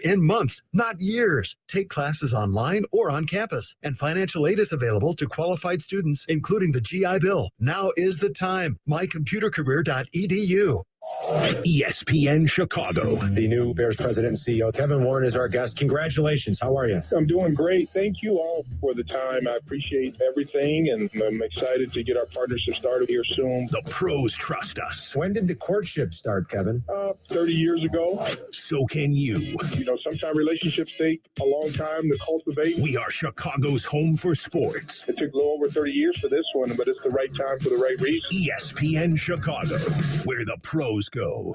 in months, not years. Take classes online or on campus, and financial aid is available to qualified students, including the GI Bill. Now is the time. mycomputercareer.edu. ESPN Chicago. The new Bears president and CEO, Kevin Warren, is our guest. Congratulations. How are you? I'm doing great. Thank you all for the time. I appreciate everything, and I'm excited to get our partnership started here soon. The pros trust us. When did the courtship start, Kevin? 30 years ago. So can you. You know, sometimes relationships take a long time to cultivate. We are Chicago's home for sports. It took a little over 30 years for this one, but it's the right time for the right reason. ESPN Chicago, where the pros go.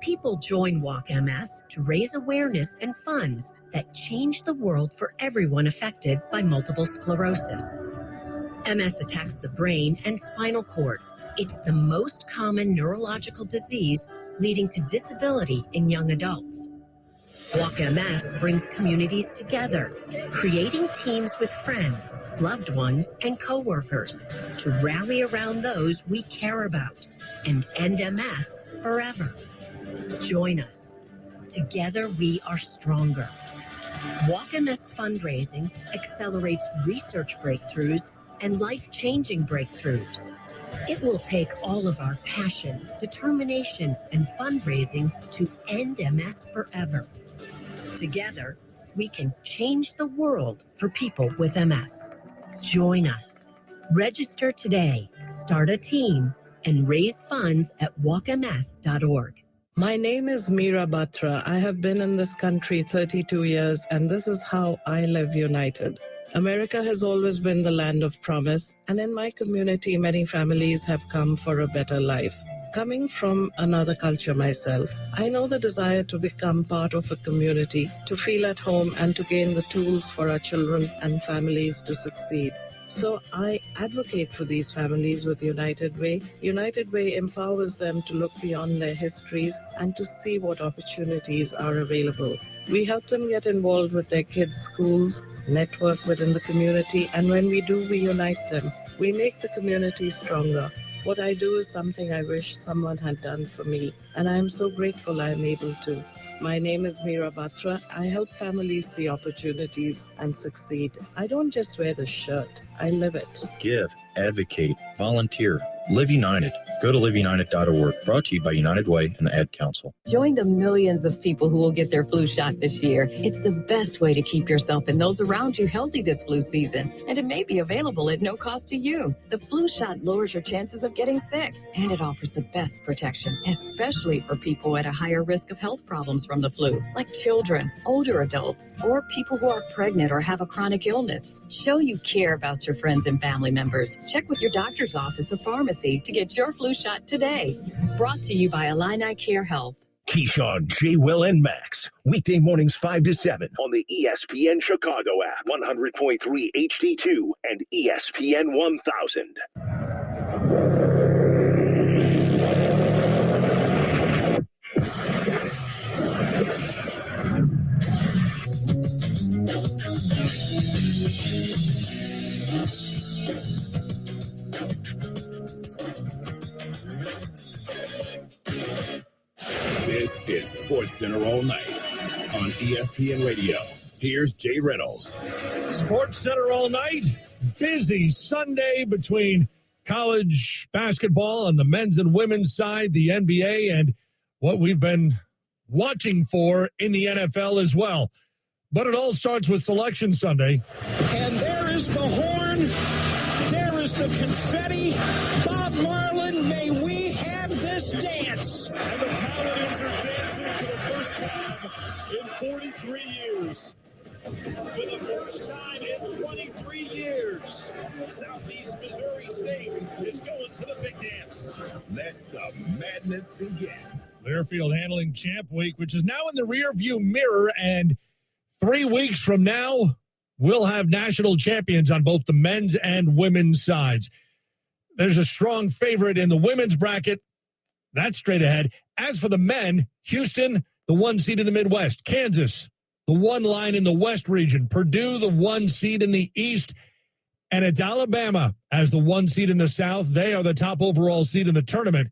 People join Walk MS to raise awareness and funds that change the world for everyone affected by multiple sclerosis. MS attacks the brain and spinal cord. It's the most common neurological disease leading to disability in young adults. Walk MS brings communities together, creating teams with friends, loved ones, and coworkers to rally around those we care about and end MS forever. Join us. Together we are stronger. Walk MS fundraising accelerates research breakthroughs and life-changing breakthroughs. It will take all of our passion, determination, and fundraising to end MS forever. Together, we can change the world for people with MS. Join us. Register today, start a team, and raise funds at walkms.org. My name is Meera Batra. I have been in this country 32 years, and this is how I live united. America has always been the land of promise, and in my community, many families have come for a better life. Coming from another culture myself, I know the desire to become part of a community, to feel at home, and to gain the tools for our children and families to succeed. So I advocate for these families with United Way. United Way empowers them to look beyond their histories and to see what opportunities are available. We help them get involved with their kids' schools, network within the community, and when we do, we unite them. We make the community stronger. What I do is something I wish someone had done for me, and I am so grateful I am able to. My name is Meera Batra. I help families see opportunities and succeed. I don't just wear the shirt, I live it. Give, advocate, volunteer, Live United. Go to liveunited.org. Brought to you by United Way and the Ad Council. Join the millions of people who will get their flu shot this year. It's the best way to keep yourself and those around you healthy this flu season, and it may be available at no cost to you. The flu shot lowers your chances of getting sick, and it offers the best protection, especially for people at a higher risk of health problems from the flu, like children, older adults, or people who are pregnant or have a chronic illness. Show you care about your friends and family members. Check with your doctor's office or pharmacy to get your flu shot today. Brought to you by Illini Care Health. Keyshawn, J. Will, and Max. Weekday mornings 5 to 7 on the ESPN Chicago app, 100.3 HD2 and ESPN 1000. This is SportsCenter All Night on ESPN Radio. Here's Jay Reynolds. SportsCenter All Night. Busy Sunday between college basketball on the men's and women's side, the NBA, and what we've been watching for in the NFL as well. But it all starts with Selection Sunday. And there is the horn. There is the confetti. Bob Marlin, may we have this dance. And the Paladins are dancing for the first time in 43 years. For the first time in 23 years, Southeast Missouri State is going to the big dance. Let the madness begin. Learfield handling Champ Week, which is now in the rearview mirror, and 3 weeks from now, we'll have national champions on both the men's and women's sides. There's a strong favorite in the women's bracket. That's straight ahead. As for the men, Houston, the 1 seed in the Midwest. Kansas, the 1 line in the West region. Purdue, the 1 seed in the East. And it's Alabama as the 1 seed in the South. They are the top overall seed in the tournament.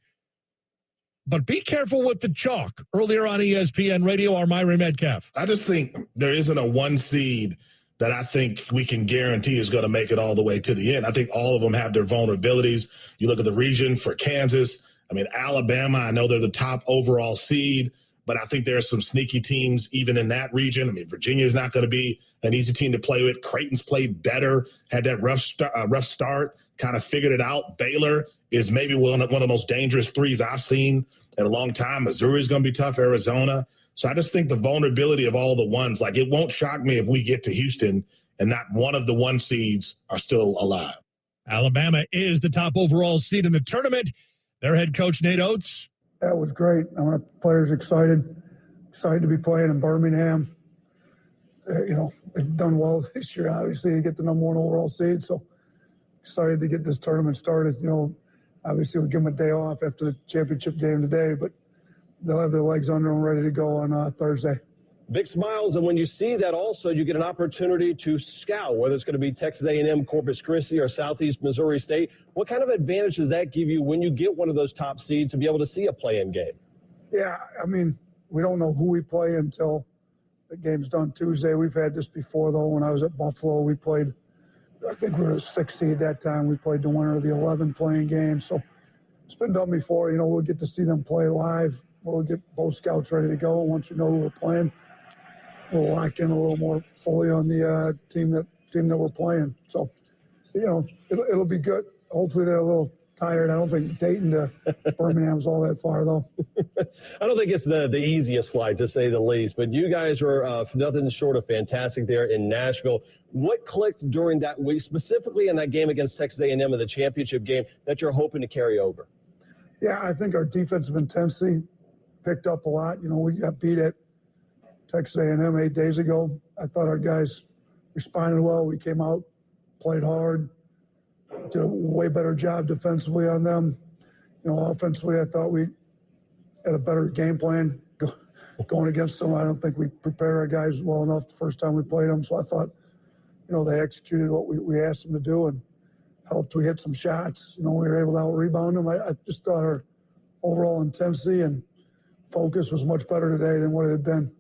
But be careful with the chalk. Earlier on ESPN Radio, our Myra Metcalf. I just think there isn't a one seed that I think we can guarantee is going to make it all the way to the end. I think all of them have their vulnerabilities. You look at the region for Kansas. I mean, Alabama, I know they're the top overall seed, but I think there are some sneaky teams even in that region. I mean, Virginia's not going to be an easy team to play with. Creighton's played better, had that rough start, kind of figured it out. Baylor is maybe one of the most dangerous threes I've seen in a long time. Missouri's going to be tough, Arizona. So I just think the vulnerability of all the ones, like it won't shock me if we get to Houston and not one of the one seeds are still alive. Alabama is the top overall seed in the tournament. Their head coach, Nate Oates. That was great. I want players excited to be playing in Birmingham. They've done well this year, obviously, to get the number one overall seed. So excited to get this tournament started. Obviously we'll give them a day off after the championship game today, but they'll have their legs under them ready to go on Thursday. Big smiles, and when you see that also, you get an opportunity to scout, whether it's going to be Texas A&M, Corpus Christi, or Southeast Missouri State. What kind of advantage does that give you when you get one of those top seeds to be able to see a play-in game? Yeah, I mean, we don't know who we play until the game's done Tuesday. We've had this before, though. When I was at Buffalo, we played, I think we were a 6 seed that time. We played the winner of the 11 playing game. So it's been done before. We'll get to see them play live. We'll get both scouts ready to go. Once we know who we're playing, we'll lock in a little more fully on the team that we're playing. So, it'll be good. Hopefully they're a little tired. I don't think Dayton to Birmingham's all that far, though. I don't think it's the easiest flight, to say the least, but you guys were nothing short of fantastic there in Nashville. What clicked during that week, specifically in that game against Texas A&M in the championship game, that you're hoping to carry over? Yeah, I think our defensive intensity picked up a lot. We got beat at Texas A&M 8 days ago. I thought our guys responded well. We came out, played hard, did a way better job defensively on them. Offensively, I thought we had a better game plan going against them. I don't think we prepared our guys well enough the first time we played them. So I thought, they executed what we asked them to do and helped. We hit some shots. We were able to out-rebound them. I just thought our overall intensity and focus was much better today than what it had been.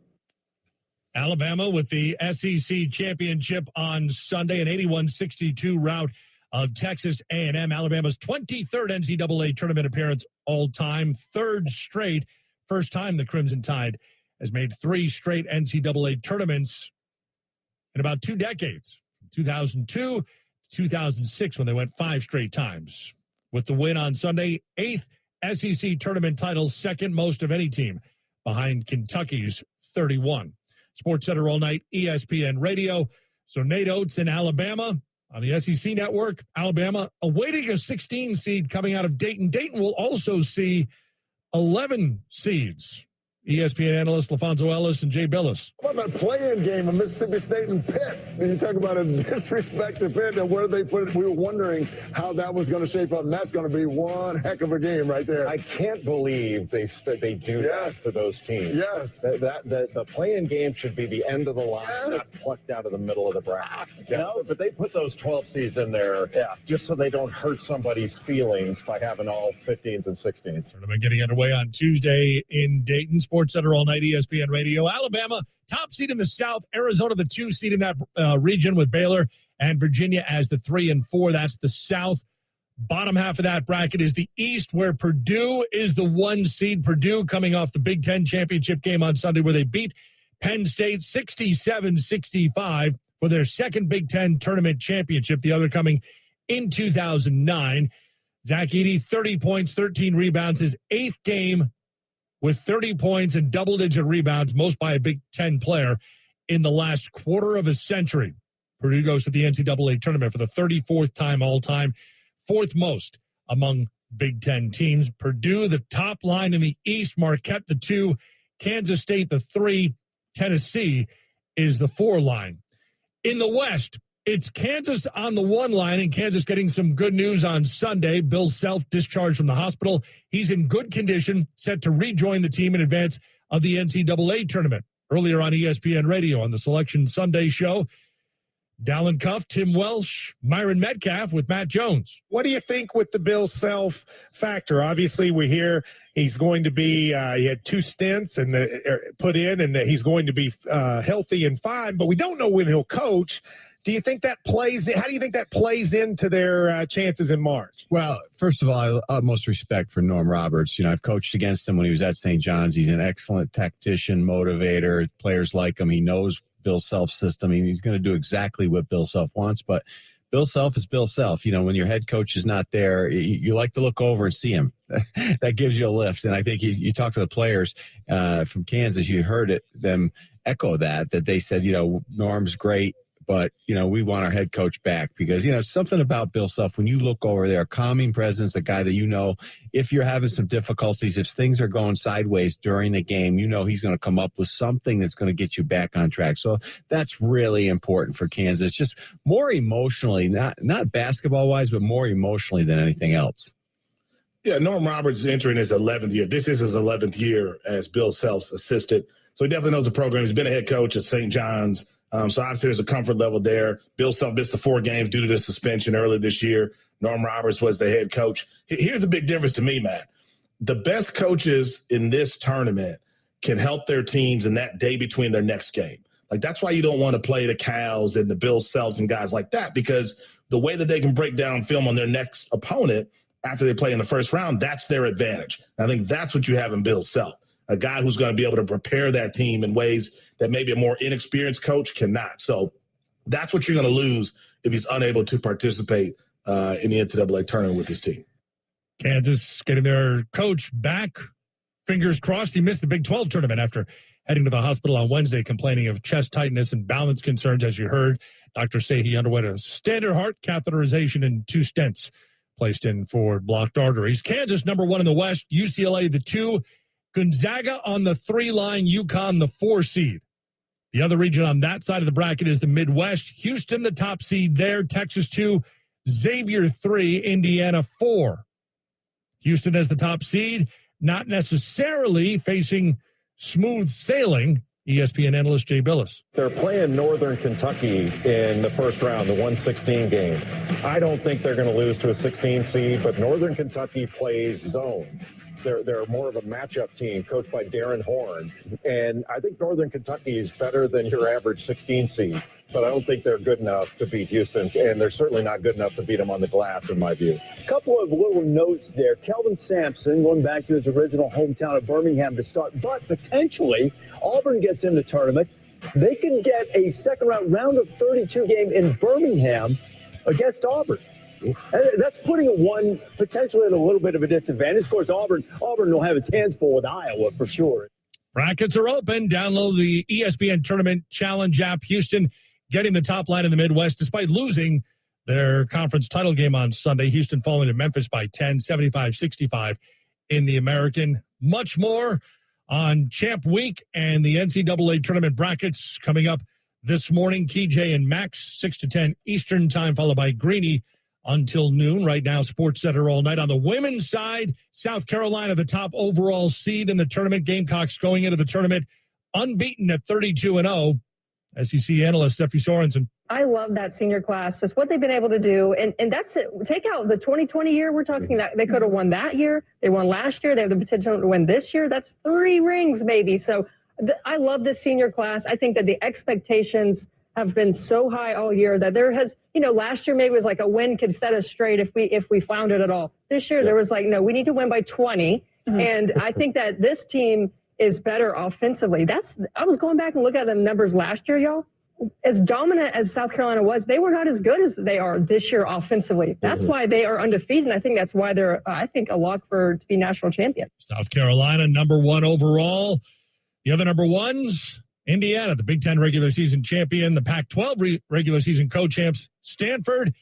Alabama with the SEC championship on Sunday, an 81-62 rout of Texas A&M. Alabama's 23rd NCAA tournament appearance all-time, third straight. First time the Crimson Tide has made 3 straight NCAA tournaments in about 2 decades, from 2002 to 2006, when they went 5 straight times. With the win on Sunday, 8th SEC tournament title, second most of any team, behind Kentucky's 31. SportsCenter all night, ESPN Radio. So Nate Oates in Alabama on the SEC Network. Alabama awaiting a 16 seed coming out of Dayton. Dayton will also see 11 seeds. ESPN analysts LaFonso Ellis and Jay Billis. What about play-in game of Mississippi State and Pitt? When you talk about a disrespect to Pitt and where they put it, we were wondering how that was going to shape up, and that's going to be one heck of a game right there. I can't believe they do that to those teams. Yes. The play-in game should be the end of the line, not plucked out of the middle of the bracket. But they put those 12 seeds in there just so they don't hurt somebody's feelings by having all 15s and 16s. Tournament getting underway on Tuesday in Dayton. SportsCenter all night, ESPN Radio. Alabama, top seed in the South. Arizona, the 2 seed in that region with Baylor, and Virginia as the 3 and 4. That's the South. Bottom half of that bracket is the East, where Purdue is the 1 seed. Purdue coming off the Big Ten championship game on Sunday, where they beat Penn State 67-65 for their second Big Ten tournament championship, the other coming in 2009. Zach Edey, 30 points, 13 rebounds, his 8th game with 30 points and double-digit rebounds, most by a Big Ten player in the last quarter of a century. Purdue goes to the NCAA tournament for the 34th time all-time, 4th most among Big Ten teams. Purdue, the top line in the East, Marquette, the 2, Kansas State, the 3, Tennessee is the 4 line. In the West, it's Kansas on the 1 line, and Kansas getting some good news on Sunday. Bill Self discharged from the hospital. He's in good condition, set to rejoin the team in advance of the NCAA tournament. Earlier on ESPN Radio on the Selection Sunday show, Dallin Cuff, Tim Welsh, Myron Metcalf with Matt Jones. What do you think with the Bill Self factor? Obviously, we hear he's going to be, he had 2 stints and put in, and that he's going to be healthy and fine, but we don't know when he'll coach. Do you think that plays? How do you think that plays into their chances in March? Well, first of all, I have utmost respect for Norm Roberts. You know, I've coached against him when he was at St. John's. He's an excellent tactician, motivator. Players like him. He knows Bill Self's system. I mean, he's going to do exactly what Bill Self wants, but Bill Self is Bill Self. You know, when your head coach is not there, you like to look over and see him. That gives you a lift. And I think you talk to the players from Kansas, you heard them echo that they said, you know, Norm's great, but, you know, we want our head coach back because, you know, something about Bill Self, when you look over there, calming presence, a guy that, you know, if you're having some difficulties, if things are going sideways during the game, you know, he's going to come up with something that's going to get you back on track. So that's really important for Kansas, just more emotionally, not basketball wise, but more emotionally than anything else. Yeah, Norm Roberts is entering his 11th year. This is his 11th year as Bill Self's assistant. So he definitely knows the program. He's been a head coach at St. John's. So obviously there's a comfort level there. Bill Self missed the 4 games due to the suspension early this year. Norm Roberts was the head coach. Here's the big difference to me, Matt. The best coaches in this tournament can help their teams in that day between their next game. Like, that's why you don't want to play the Cows and the Bill Selfs and guys like that, because the way that they can break down film on their next opponent after they play in the first round, that's their advantage. And I think that's what you have in Bill Self, a guy who's going to be able to prepare that team in ways that maybe a more inexperienced coach cannot. So that's what you're going to lose if he's unable to participate in the NCAA tournament with his team. Kansas getting their coach back. Fingers crossed. He missed the Big 12 tournament after heading to the hospital on Wednesday complaining of chest tightness and balance concerns. As you heard, doctors say he underwent a standard heart catheterization and 2 stents placed in for blocked arteries. Kansas #1 in the West, UCLA the 2, Gonzaga on the 3 line, UConn the 4 seed. The other region on that side of the bracket is the Midwest. Houston, the top seed there. Texas 2, Xavier 3, Indiana 4. Houston as the top seed, not necessarily facing smooth sailing. ESPN analyst Jay Billis. They're playing Northern Kentucky in the first round, the 1-16 game. I don't think they're going to lose to a 16 seed, but Northern Kentucky plays zone. They're more of a matchup team coached by Darren Horn. And I think Northern Kentucky is better than your average 16 seed, but I don't think they're good enough to beat Houston. And they're certainly not good enough to beat them on the glass, in my view. A couple of little notes there. Kelvin Sampson going back to his original hometown of Birmingham to start, but potentially Auburn gets in the tournament. They can get a second round of 32 game in Birmingham against Auburn. That's putting one potentially at a little bit of a disadvantage. Of course, Auburn will have its hands full with Iowa for sure. Brackets are open. Download the ESPN Tournament Challenge app. Houston getting the top line in the Midwest despite losing their conference title game on Sunday. Houston falling to Memphis by 10, 75-65 in the American. Much more on Champ Week and the NCAA Tournament brackets coming up this morning. KJ and Max, 6 to 10 Eastern time, followed by Greeny until noon. Right now, Sports Center all night. On the women's side, South Carolina, the top overall seed in the tournament. Gamecocks going into the tournament unbeaten at 32-0. SEC analyst Steffi Sorensen. I love that senior class, just what they've been able to do. And that's it. Take out the 2020 year. We're talking that they could have won that year. They won last year. They have the potential to win this year. That's 3 rings maybe. So I love this senior class. I think that the expectations have been so high all year that there has, last year maybe it was like a win could set us straight if we found it at all. This year there was like, no, we need to win by 20. Mm-hmm. And I think that this team is better offensively. I was going back and looking at the numbers last year, y'all. As dominant as South Carolina was, they were not as good as they are this year offensively. That's why they are undefeated, and I think that's why they're, a lock to be national champion. South Carolina, #1 overall. The other #1s, Indiana, the Big Ten regular season champion, the Pac-12 regular season co-champs, Stanford,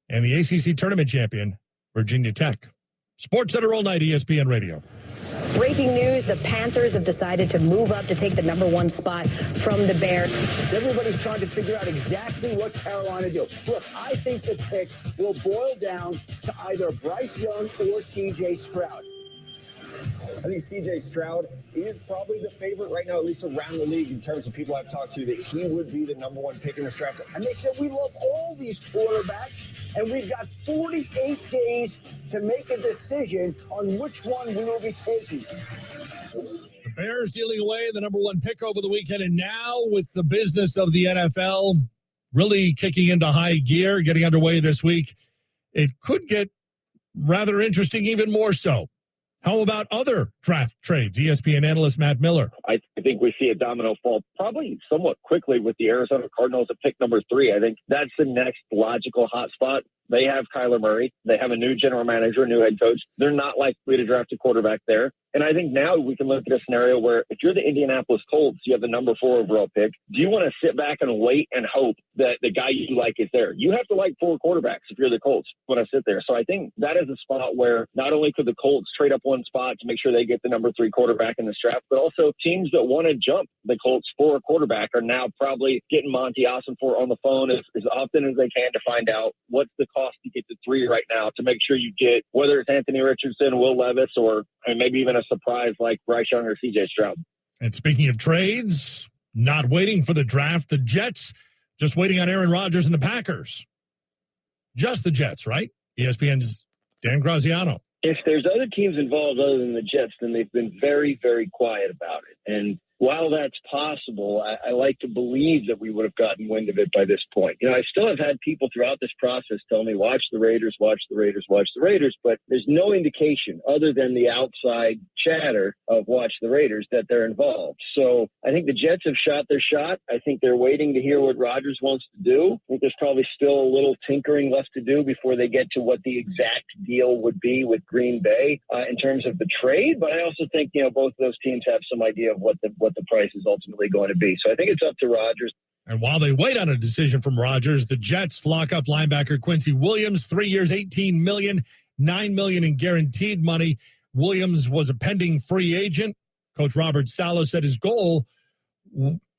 and the ACC tournament champion, Virginia Tech. Sports Center all night, ESPN Radio. Breaking news, the Panthers have decided to move up to take the #1 spot from the Bears. Everybody's trying to figure out exactly what Carolina do. Look, I think the pick will boil down to either Bryce Young or TJ Stroud. I think C.J. Stroud is probably the favorite right now, at least around the league, in terms of people I've talked to, that he would be the number one pick in this draft. And they said we love all these quarterbacks, and we've got 48 days to make a decision on which one we will be taking. The Bears dealing away the number one pick over the weekend, and now with the business of the NFL really kicking into high gear, getting underway this week, it could get rather interesting even more so. How about other draft trades? ESPN analyst Matt Miller. I think we see a domino fall probably somewhat quickly with the Arizona Cardinals at pick number 3. I think that's the next logical hotspot. They have Kyler Murray. They have a new general manager, a new head coach. They're not likely to draft a quarterback there. And I think now we can look at a scenario where if you're the Indianapolis Colts, you have the number 4 overall pick. Do you want to sit back and wait and hope that the guy you like is there? You have to like 4 quarterbacks if you're the Colts when I sit there. So I think that is a spot where not only could the Colts trade up one spot to make sure they get the number 3 quarterback in this draft, but also teams that want to jump the Colts for a quarterback are now probably getting Monty Ossenfort on the phone as often as they can to find out what's the cost to get to 3 right now to make sure you get, whether it's Anthony Richardson, Will Levis, or maybe even a surprise like Bryce Young or C.J. Stroud. And speaking of trades, not waiting for the draft, the Jets just waiting on Aaron Rodgers and the Packers. Just the Jets, right? ESPN's Dan Graziano. If there's other teams involved other than the Jets, then they've been very, very quiet about it. And while that's possible, I like to believe that we would have gotten wind of it by this point. You know, I still have had people throughout this process tell me, watch the Raiders, watch the Raiders, watch the Raiders, but there's no indication other than the outside chatter of watch the Raiders that they're involved. So I think the Jets have shot their shot. I think they're waiting to hear what Rodgers wants to do. I think there's probably still a little tinkering left to do before they get to what the exact deal would be with Green Bay in terms of the trade. But I also think, you know, both of those teams have some idea of what the price is ultimately going to be. So I think it's up to Rodgers. And while they wait on a decision from Rodgers, the Jets lock up linebacker Quincy Williams, 3 years, $18 million, $9 million in guaranteed money. Williams was a pending free agent. Coach Robert Saleh said his goal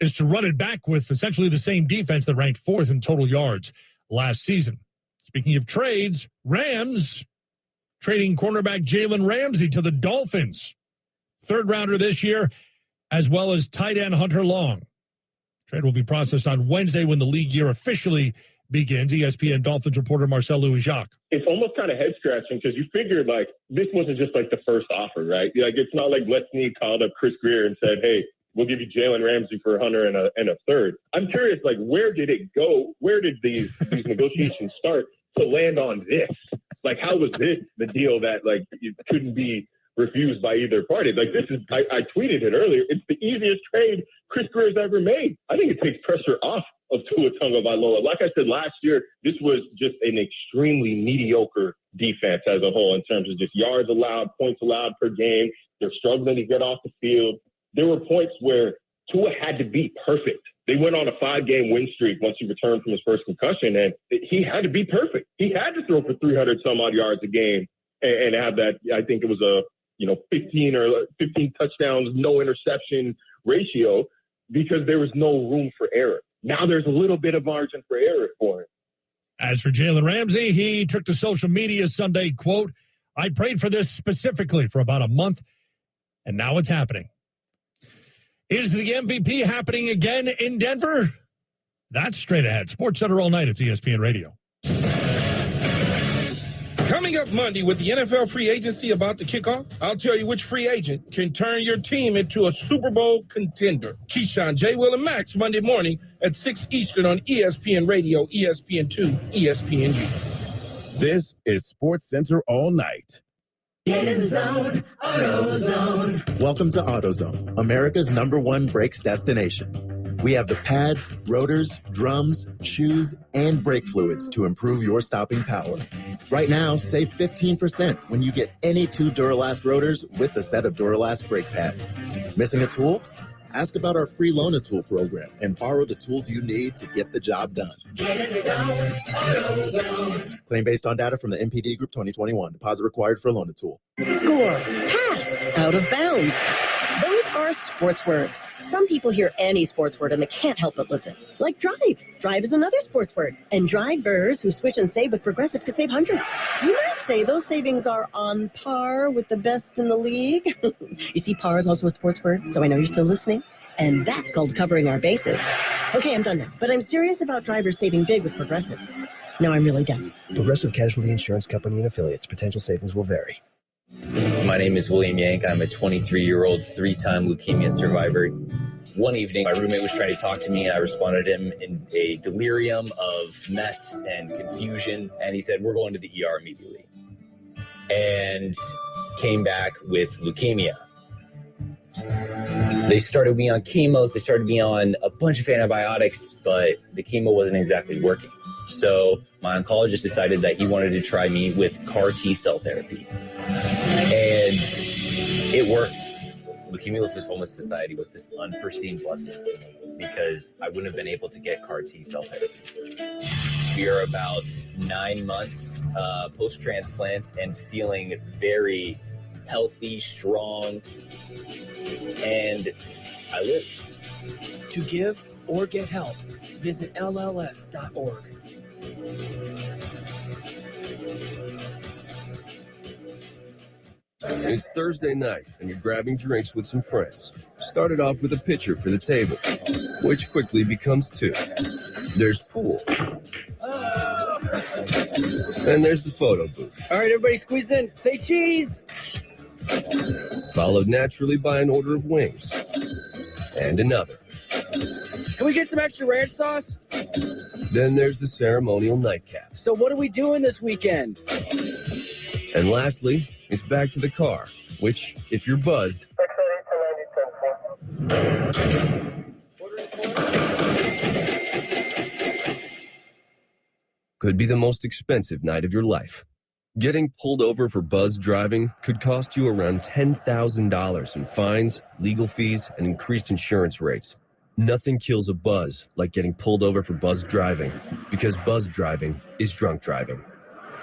is to run it back with essentially the same defense that ranked 4th in total yards last season. Speaking of trades, Rams trading cornerback Jalen Ramsey to the Dolphins. 3rd rounder this year, as well as tight end Hunter Long. Trade will be processed on Wednesday when the league year officially begins. ESPN Dolphins reporter Marcel Louis-Jacques. It's almost kind of head-scratching because you figured, like, this wasn't just, like, the first offer, right? Like, it's not like Les Snead called up Chris Greer and said, hey, we'll give you Jalen Ramsey for Hunter and a third. I'm curious, like, where did it go? Where did these negotiations start to land on this? Like, how was this the deal that, like, it couldn't be refused by either party? Like, this is, I tweeted it earlier, it's the easiest trade Chris Greer's ever made. I think it takes pressure off of Tua Tagovailoa. Like I said last year, this was just an extremely mediocre defense as a whole in terms of just yards allowed, points allowed per game. They're struggling to get off the field. There were points where Tua had to be perfect. They went on a 5-game win streak once he returned from his first concussion, and he had to be perfect. He had to throw for 300 some odd yards a game and have that, I think it was a 15 touchdowns, no interception ratio, because there was no room for error. Now there's a little bit of margin for error for him. As for Jalen Ramsey, he took to social media Sunday, quote, I prayed for this specifically for about a month, and now it's happening. Is the MVP happening again in Denver? That's straight ahead. Sports Center all night. It's ESPN Radio. Coming up Monday with the NFL free agency about to kick off, I'll tell you which free agent can turn your team into a Super Bowl contender. Keyshawn, J. Will, and Max Monday morning at 6 Eastern on ESPN Radio, ESPN2, ESPNU. This is Sports Center all night. Get in the zone, AutoZone. Welcome to AutoZone, America's #1 brakes destination. We have the pads, rotors, drums, shoes, and brake fluids to improve your stopping power. Right now, save 15% when you get any 2 Duralast rotors with the set of Duralast brake pads. Missing a tool? Ask about our free Loan-A-Tool program and borrow the tools you need to get the job done. Get in the zone, AutoZone. Claim based on data from the MPD Group 2021. Deposit required for Loan-A-Tool. Score. Pass. Out of bounds. Those are sports words. Some people hear any sports word and they can't help but listen. Like drive. Drive is another sports word. And drivers who switch and save with Progressive could save hundreds. You might say those savings are on par with the best in the league. You see, par is also a sports word, so I know you're still listening. And that's called covering our bases. Okay, I'm done now. But I'm serious about drivers saving big with Progressive. No, I'm really done. Progressive Casualty Insurance Company and affiliates. Potential savings will vary. My name is William Yank. I'm a 23-year-old three-time leukemia survivor. One evening, my roommate was trying to talk to me, and I responded to him in a delirium of mess and confusion, and he said, "We're going to the ER immediately." And came back with leukemia. They started me on chemos, they started me on a bunch of antibiotics, but the chemo wasn't exactly working. So my oncologist decided that he wanted to try me with CAR T-cell therapy. And it worked. Leukemia Lymphoma Society was this unforeseen blessing for me because I wouldn't have been able to get CAR T-cell therapy. We are about 9 months post-transplant and feeling very healthy, strong, and I live. To give or get help, visit LLS.org. It's Thursday night, and you're grabbing drinks with some friends. Started off with a pitcher for the table, which quickly becomes two. There's pool. And there's the photo booth. All right, everybody squeeze in. Say cheese. Followed naturally by an order of wings. And another. Can we get some extra ranch sauce? Then there's the ceremonial nightcap. So what are we doing this weekend? And lastly, it's back to the car, which, if you're buzzed, could be the most expensive night of your life. Getting pulled over for buzz driving could cost you around $10,000 in fines, legal fees, and increased insurance rates. Nothing kills a buzz like getting pulled over for buzz driving, because buzz driving is drunk driving.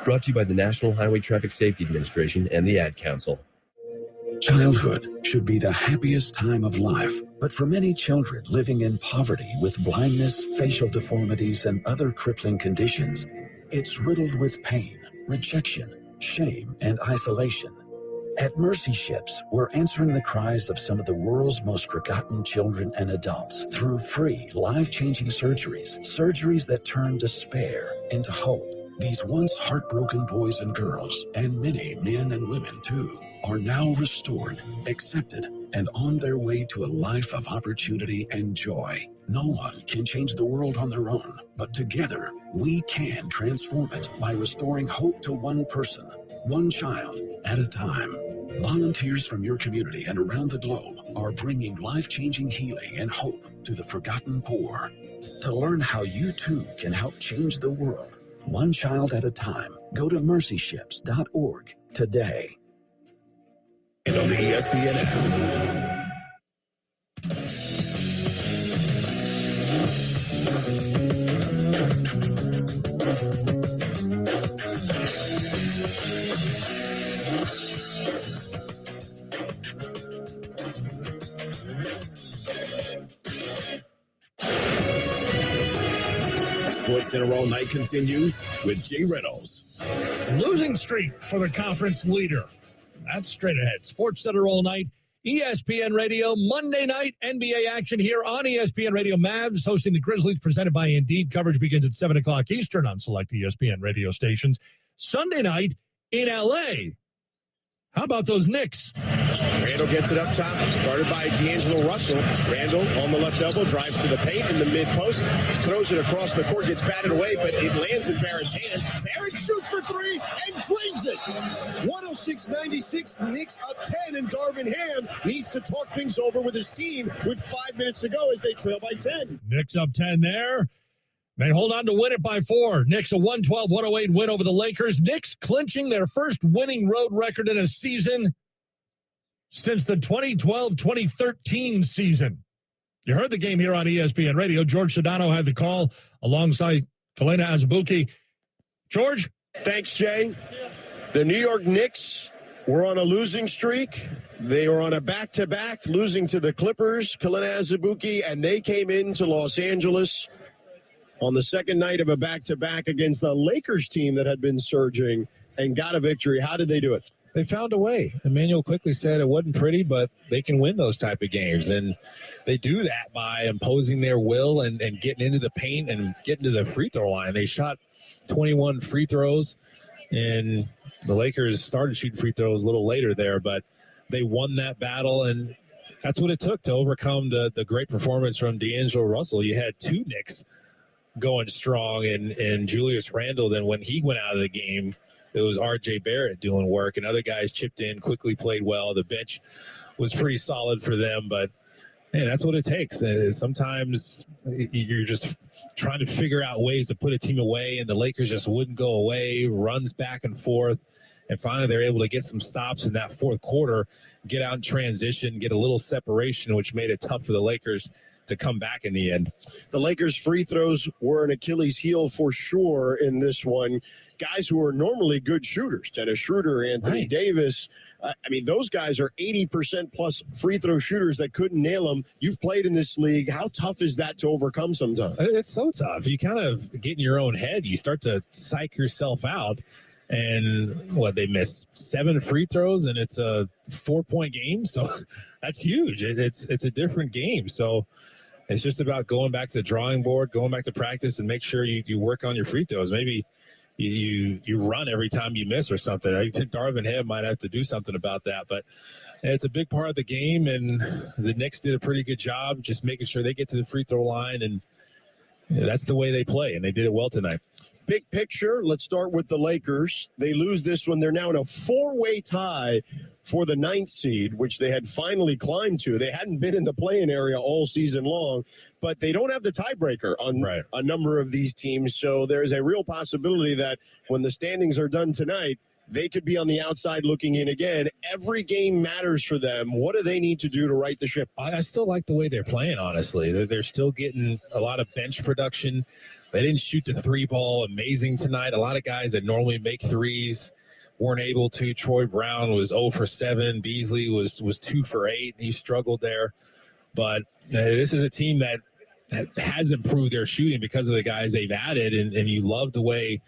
Brought to you by the National Highway Traffic Safety Administration and the Ad Council. Childhood should be the happiest time of life, but for many children living in poverty with blindness, facial deformities, and other crippling conditions, it's riddled with pain, rejection, shame, and isolation. At Mercy Ships, we're answering the cries of some of the world's most forgotten children and adults through free, life-changing surgeries that turn despair into hope. These once heartbroken boys and girls, and many men and women too, are now restored, accepted, and on their way to a life of opportunity and joy. No one can change the world on their own, but together we can transform it by restoring hope to one person, one child at a time. Volunteers from your community and around the globe are bringing life-changing healing and hope to the forgotten poor. To learn how you too can help change the world, one child at a time, go to mercyships.org today. And on the ESPN app. Sports Center All Night continues with Jay Reynolds. Losing streak for the conference leader. That's straight ahead. Sports Center All Night, ESPN Radio, Monday night NBA action here on ESPN Radio. Mavs hosting the Grizzlies, presented by Indeed. Coverage begins at 7 o'clock Eastern on select ESPN radio stations. Sunday night in L.A. How about those Knicks? Randall gets it up top, guarded by D'Angelo Russell. Randall on the left elbow, drives to the paint in the mid-post, throws it across the court, gets batted away, but it lands in Barrett's hands. Barrett shoots for three and drains it. 106-96, Knicks up 10, and Darvin Ham needs to talk things over with his team with 5 minutes to go as they trail by 10. Knicks up 10 there. They hold on to win it by 4. Knicks a 112-108 win over the Lakers. Knicks clinching their first winning road record in a season since the 2012-2013 season. You heard the game here on ESPN Radio. George Sedano had the call alongside Kalena Azubuike. George? Thanks, Jay. The New York Knicks were on a losing streak. They were on a back-to-back, losing to the Clippers, Kalina Azubuike, and they came into Los Angeles on the second night of a back-to-back against the Lakers team that had been surging and got a victory. How did they do it? They found a way. Emmanuel quickly said it wasn't pretty, but they can win those type of games. And they do that by imposing their will and getting into the paint and getting to the free throw line. They shot 21 free throws, and the Lakers started shooting free throws a little later there, but they won that battle, and that's what it took to overcome the great performance from D'Angelo Russell. You had two Knicks going strong, and Julius Randle. Then when he went out of the game, it was R.J. Barrett doing work, and other guys chipped in, quickly played well. The bench was pretty solid for them, but man, that's what it takes. Sometimes you're just trying to figure out ways to put a team away, and the Lakers just wouldn't go away, runs back and forth. And finally, they're able to get some stops in that fourth quarter, get out in transition, get a little separation, which made it tough for the Lakers to come back in the end. The Lakers' free throws were an Achilles heel for sure in this one. Guys who are normally good shooters, Dennis Schroeder, Anthony Davis. Those guys are 80% plus free throw shooters that couldn't nail them. You've played in this league. How tough is that to overcome sometimes? It's so tough. You kind of get in your own head. You start to psych yourself out. And they missed 7 free throws, and it's a 4-point game. So that's huge. It's a different game. So it's just about going back to the drawing board, going back to practice, and make sure you work on your free throws. Maybe you run every time you miss or something. I think Darvin Ham might have to do something about that. But it's a big part of the game, and the Knicks did a pretty good job just making sure they get to the free throw line, and that's the way they play, and they did it well tonight. Big picture, let's start with the Lakers. They lose this one. They're now in a 4-way tie for the 9th seed, which they had finally climbed to. They hadn't been in the play-in area all season long, but they don't have the tiebreaker on a number of these teams. So there's a real possibility that when the standings are done tonight, they could be on the outside looking in again. Every game matters for them. What do they need to do to right the ship? I still like the way they're playing, honestly. They're still getting a lot of bench production. They didn't shoot the 3-ball amazing tonight. A lot of guys that normally make threes weren't able to. Troy Brown was 0 for 7. Beasley was 2 for 8. He struggled there. But this is a team that has improved their shooting because of the guys they've added, and you love the way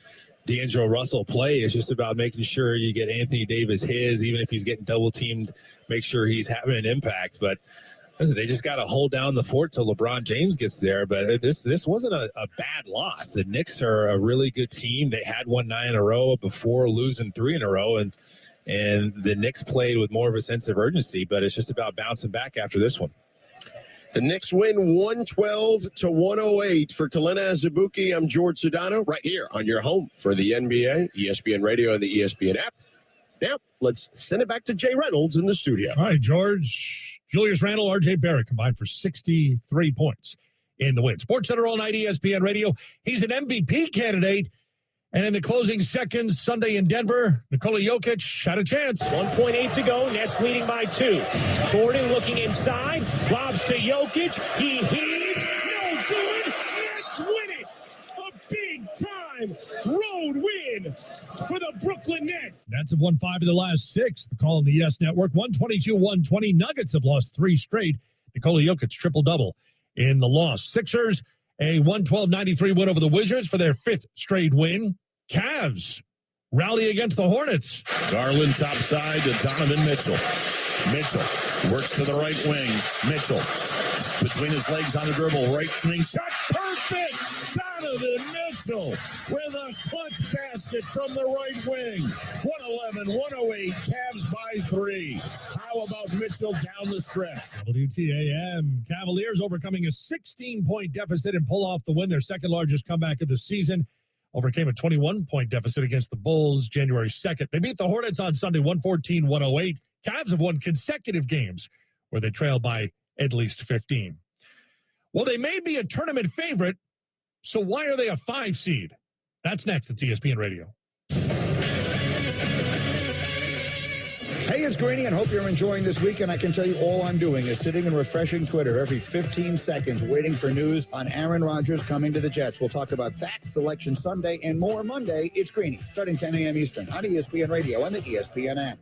D'Angelo Russell played. It's just about making sure you get Anthony Davis his, even if he's getting double-teamed, make sure he's having an impact. But listen, they just got to hold down the fort till LeBron James gets there. But this wasn't a bad loss. The Knicks are a really good team. They had won 9 in a row before losing 3 in a row, and the Knicks played with more of a sense of urgency. But it's just about bouncing back after this one. The Knicks win 112-108 for Kalina Azubuike. I'm George Sedano, right here on your home for the NBA, ESPN Radio, and the ESPN app. Now, let's send it back to Jay Reynolds in the studio. All right, George. Julius Randle, R.J. Barrett combined for 63 points in the win. SportsCenter all night, ESPN Radio. He's an MVP candidate. And in the closing seconds, Sunday in Denver, Nikola Jokic had a chance. 1.8 to go. Nets leading by 2. Gordon looking inside. Lobs to Jokic. He heaves. No good. Nets win it. A big-time road win for the Brooklyn Nets. Nets have won 5 of the last 6. The call on the Yes Network, 122-120. Nuggets have lost 3 straight. Nikola Jokic, triple-double in the loss. Sixers, a 112-93 win over the Wizards for their 5th straight win. Cavs rally against the Hornets. Garland topside to Donovan Mitchell. Mitchell works to the right wing. Mitchell between his legs on the dribble. Right wing shot. Perfect. Donovan Mitchell with a clutch basket from the right wing. 111-108. Cavs by 3. How about Mitchell down the stretch? WTAM. Cavaliers overcoming a 16-point deficit and pull off the win, their second largest comeback of the season. Overcame a 21-point deficit against the Bulls January 2nd. They beat the Hornets on Sunday 114-108. Cavs have won consecutive games where they trail by at least 15. Well, they may be a tournament favorite, so why are they a 5 seed? That's next at ESPN Radio. Hey, it's Greeny, and hope you're enjoying this weekend. I can tell you all I'm doing is sitting and refreshing Twitter every 15 seconds, waiting for news on Aaron Rodgers coming to the Jets. We'll talk about that, Selection Sunday, and more Monday. It's Greeny, starting 10 a.m. Eastern on ESPN Radio and the ESPN app.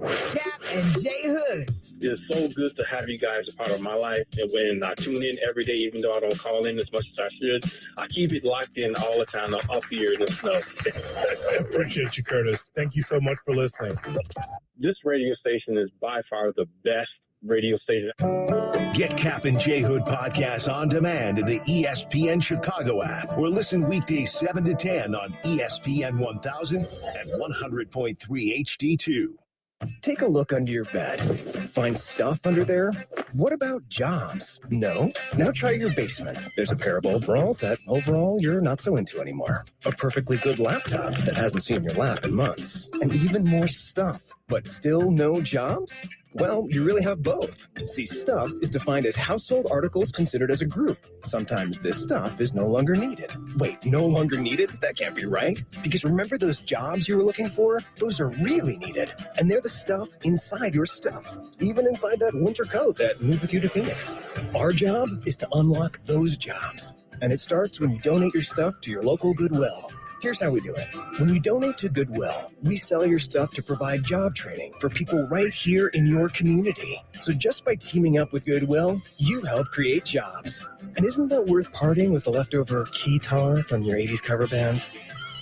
Cap and J Hood. It's so good to have you guys a part of my life. And when I tune in every day, even though I don't call in as much as I should, I keep it locked in all the time. I'm up here in the snow. I appreciate you, Curtis. Thank you so much for listening. This radio station is by far the best radio station. Get Cap and J Hood podcasts on demand in the ESPN Chicago app or listen weekdays 7 to 10 on ESPN 1000 and 100.3 HD2. Take a look under your bed. Find stuff under there? What about jobs? No? Now try your basement. There's a pair of overalls that overall you're not so into anymore. A perfectly good laptop that hasn't seen your lap in months. And even more stuff. But still no jobs? Well, you really have both. See, stuff is defined as household articles considered as a group. Sometimes this stuff is no longer needed. Wait, no longer needed? That can't be right. Because remember those jobs you were looking for? Those are really needed. And they're the stuff inside your stuff. Even inside that winter coat that moved with you to Phoenix. Our job is to unlock those jobs. And it starts when you donate your stuff to your local Goodwill. Here's how we do it. When you donate to Goodwill, we sell your stuff to provide job training for people right here in your community. So just by teaming up with Goodwill, you help create jobs. And isn't that worth parting with the leftover keytar from your 80s cover band?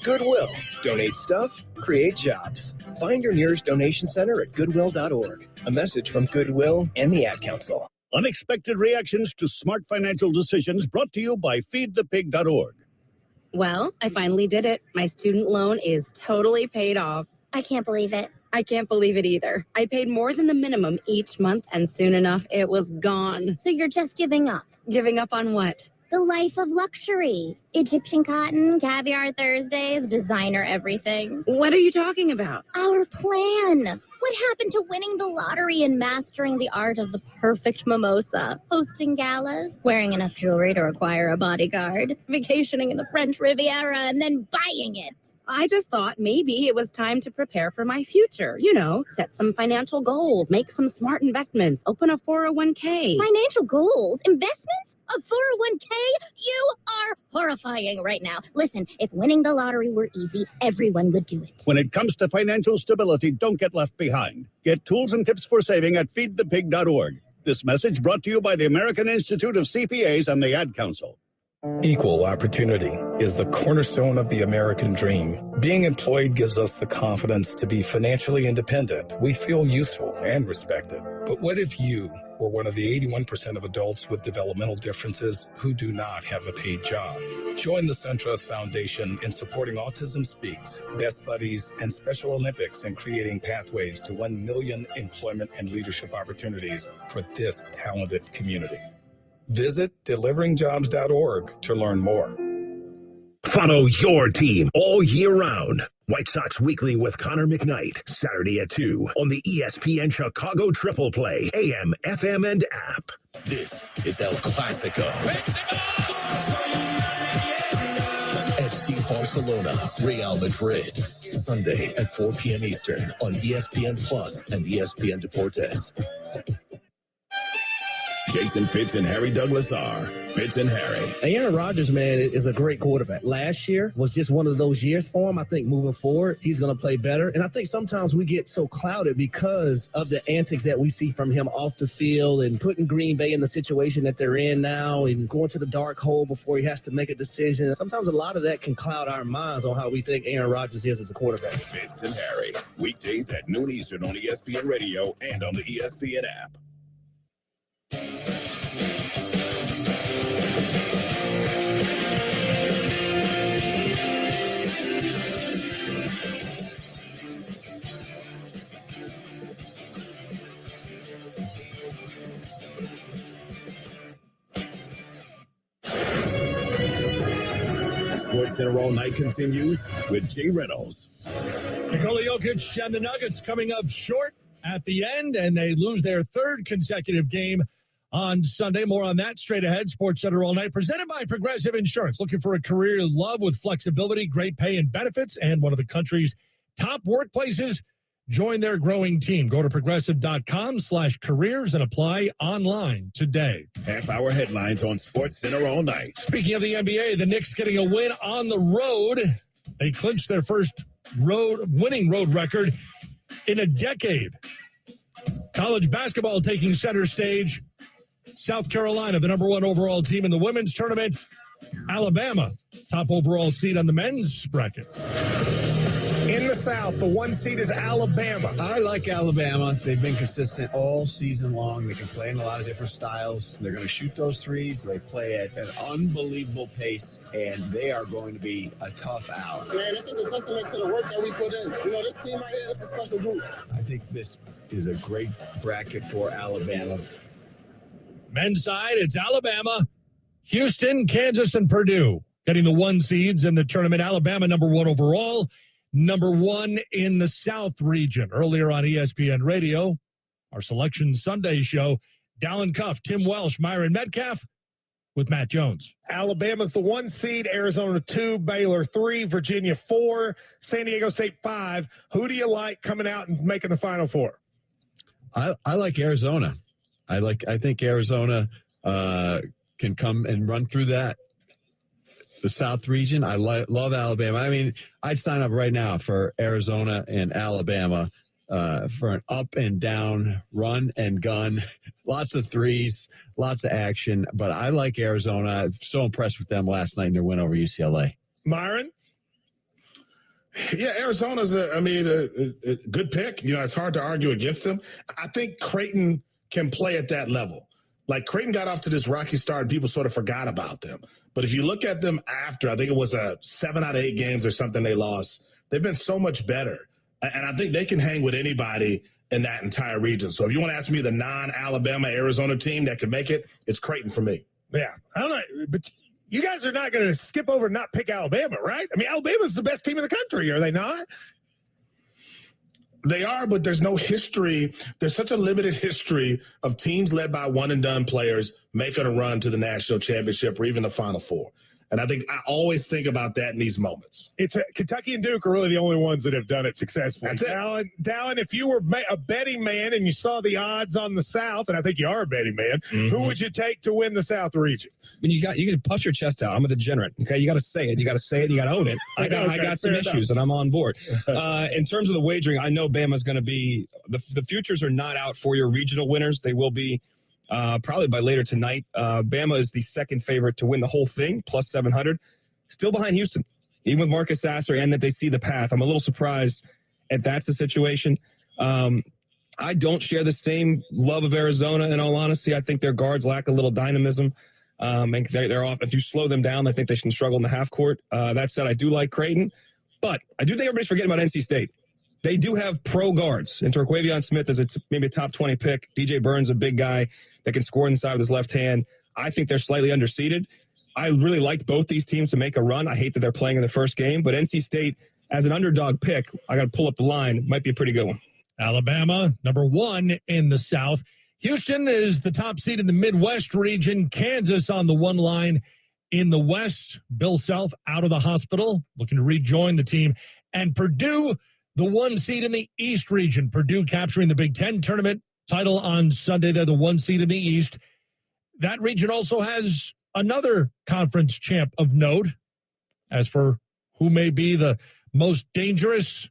Goodwill. Donate stuff, create jobs. Find your nearest donation center at goodwill.org. A message from Goodwill and the Ad Council. Unexpected reactions to smart financial decisions brought to you by feedthepig.org. Well, I finally did it. My student loan is totally paid off. I can't believe it. I can't believe it either. I paid more than the minimum each month, and soon enough, it was gone. So you're just giving up? Giving up on what? The life of luxury. Egyptian cotton, caviar Thursdays, designer everything. What are you talking about? Our plan. What happened to winning the lottery and mastering the art of the perfect mimosa? Hosting galas, wearing enough jewelry to require a bodyguard, vacationing in the French Riviera, and then buying it. I just thought maybe it was time to prepare for my future. You know, set some financial goals, make some smart investments, open a 401k. Financial goals? Investments? A 401k? You are horrifying right now. Listen, if winning the lottery were easy, everyone would do it. When it comes to financial stability, don't get left behind. Get tools and tips for saving at feedthepig.org. This message brought to you by the American Institute of CPAs and the Ad Council. Equal opportunity is the cornerstone of the American dream. Being employed gives us the confidence to be financially independent. We feel useful and respected. But what if you were one of the 81% of adults with developmental differences who do not have a paid job? Join the SunTrust Foundation in supporting Autism Speaks, Best Buddies, and Special Olympics in creating pathways to 1 million employment and leadership opportunities for this talented community. Visit deliveringjobs.org to learn more. Follow your team all year round. White Sox Weekly with Connor McKnight, Saturday at 2 on the ESPN Chicago Triple Play, AM, FM, and app. This is El Clasico. FC Barcelona, Real Madrid, Sunday at 4 p.m. Eastern on ESPN Plus and ESPN Deportes. Jason Fitz and Harry Douglas are Fitz and Harry. Aaron Rodgers, man, is a great quarterback. Last year was just one of those years for him. I think moving forward, he's going to play better. And I think sometimes we get so clouded because of the antics that we see from him off the field and putting Green Bay in the situation that they're in now and going to the dark hole before he has to make a decision. Sometimes a lot of that can cloud our minds on how we think Aaron Rodgers is as a quarterback. Fitz and Harry, weekdays at noon Eastern on ESPN Radio and on the ESPN app. Sports Center All Night continues with Jay Reynolds. Nikola Jokic and the Nuggets coming up short at the end, and they lose their third consecutive game on Sunday. More on that straight ahead. Sports Center All Night, presented by Progressive Insurance. Looking for a career you love with flexibility, great pay and benefits, and one of the country's top workplaces? Join their growing team. Go to progressive.com/careers and apply online today. Half-hour headlines on Sports Center All Night. Speaking of the NBA, the Knicks getting a win on the road. They clinched their first winning road record in a decade. College basketball taking center stage. South Carolina, the number 1 overall team in the women's tournament. Alabama, top overall seed on the men's bracket. In the South, the 1 seed is Alabama. I like Alabama. They've been consistent all season long. They can play in a lot of different styles. They're going to shoot those threes. They play at an unbelievable pace, and they are going to be a tough out. Man, this is a testament to the work that we put in. You know, this team right here, this is a special group. I think this is a great bracket for Alabama. Men's side, it's Alabama, Houston, Kansas, and Purdue getting the 1 seeds in the tournament. Alabama, number 1 overall. Number 1 in the South region. Earlier on ESPN Radio, our Selection Sunday show, Dallin Cuff, Tim Welsh, Myron Metcalf with Matt Jones. Alabama's the 1 seed, Arizona 2, Baylor 3, Virginia 4, San Diego State 5. Who do you like coming out and making the Final Four? I like Arizona. I think Arizona can come and run through the South region. I love Alabama. I mean, I'd sign up right now for Arizona and Alabama for an up and down run and gun. Lots of threes, lots of action. But I like Arizona. I'm so impressed with them last night in their win over UCLA. Myron? Yeah, Arizona's a good pick. You know, it's hard to argue against them. I think Creighton can play at that level. Like, Creighton got off to this rocky start and people sort of forgot about them. But if you look at them after, I think it was 7 out of 8 games or something they lost, they've been so much better. And I think they can hang with anybody in that entire region. So if you want to ask me the non-Alabama Arizona team that could make it, it's Creighton for me. Yeah, I don't know, but you guys are not going to skip over and not pick Alabama, right? I mean, Alabama's the best team in the country, are they not? They are, but there's no history. There's such a limited history of teams led by one-and-done players making a run to the national championship or even the Final Four. And I always think about that in these moments. It's Kentucky and Duke are really the only ones that have done it successfully. Dallin, if you were a betting man and you saw the odds on the South, and I think you are a betting man, who would you take to win the South region? I mean, you can puff your chest out. I'm a degenerate. Okay, you got to say it. You got to say it. You got to own it. I got some issues, and I'm on board. In terms of the wagering, I know Bama's going to be the futures are not out for your regional winners. They will be. Probably by later tonight. Bama is the second favorite to win the whole thing, plus 700. Still behind Houston, even with Marcus Sasser, and that they see the path. I'm a little surprised if that's the situation. I don't share the same love of Arizona, in all honesty. I think their guards lack a little dynamism. And they're off. If you slow them down, I think they can struggle in the half court. That said, I do like Creighton. But I do think everybody's forgetting about NC State. They do have pro guards. And Terquavion Smith is maybe a top 20 pick. DJ Burns, a big guy that can score inside with his left hand. I think they're slightly underseeded. I really liked both these teams to make a run. I hate that they're playing in the first game. But NC State, as an underdog pick, I got to pull up the line, might be a pretty good one. Alabama, number 1 in the South. Houston is the top seed in the Midwest region. Kansas on the 1 line in the West. Bill Self out of the hospital, looking to rejoin the team. And Purdue, the 1 seed in the East region. Purdue capturing the Big Ten tournament title on Sunday. They're the 1 seed in the East. That region also has another conference champ of note. As for who may be the most dangerous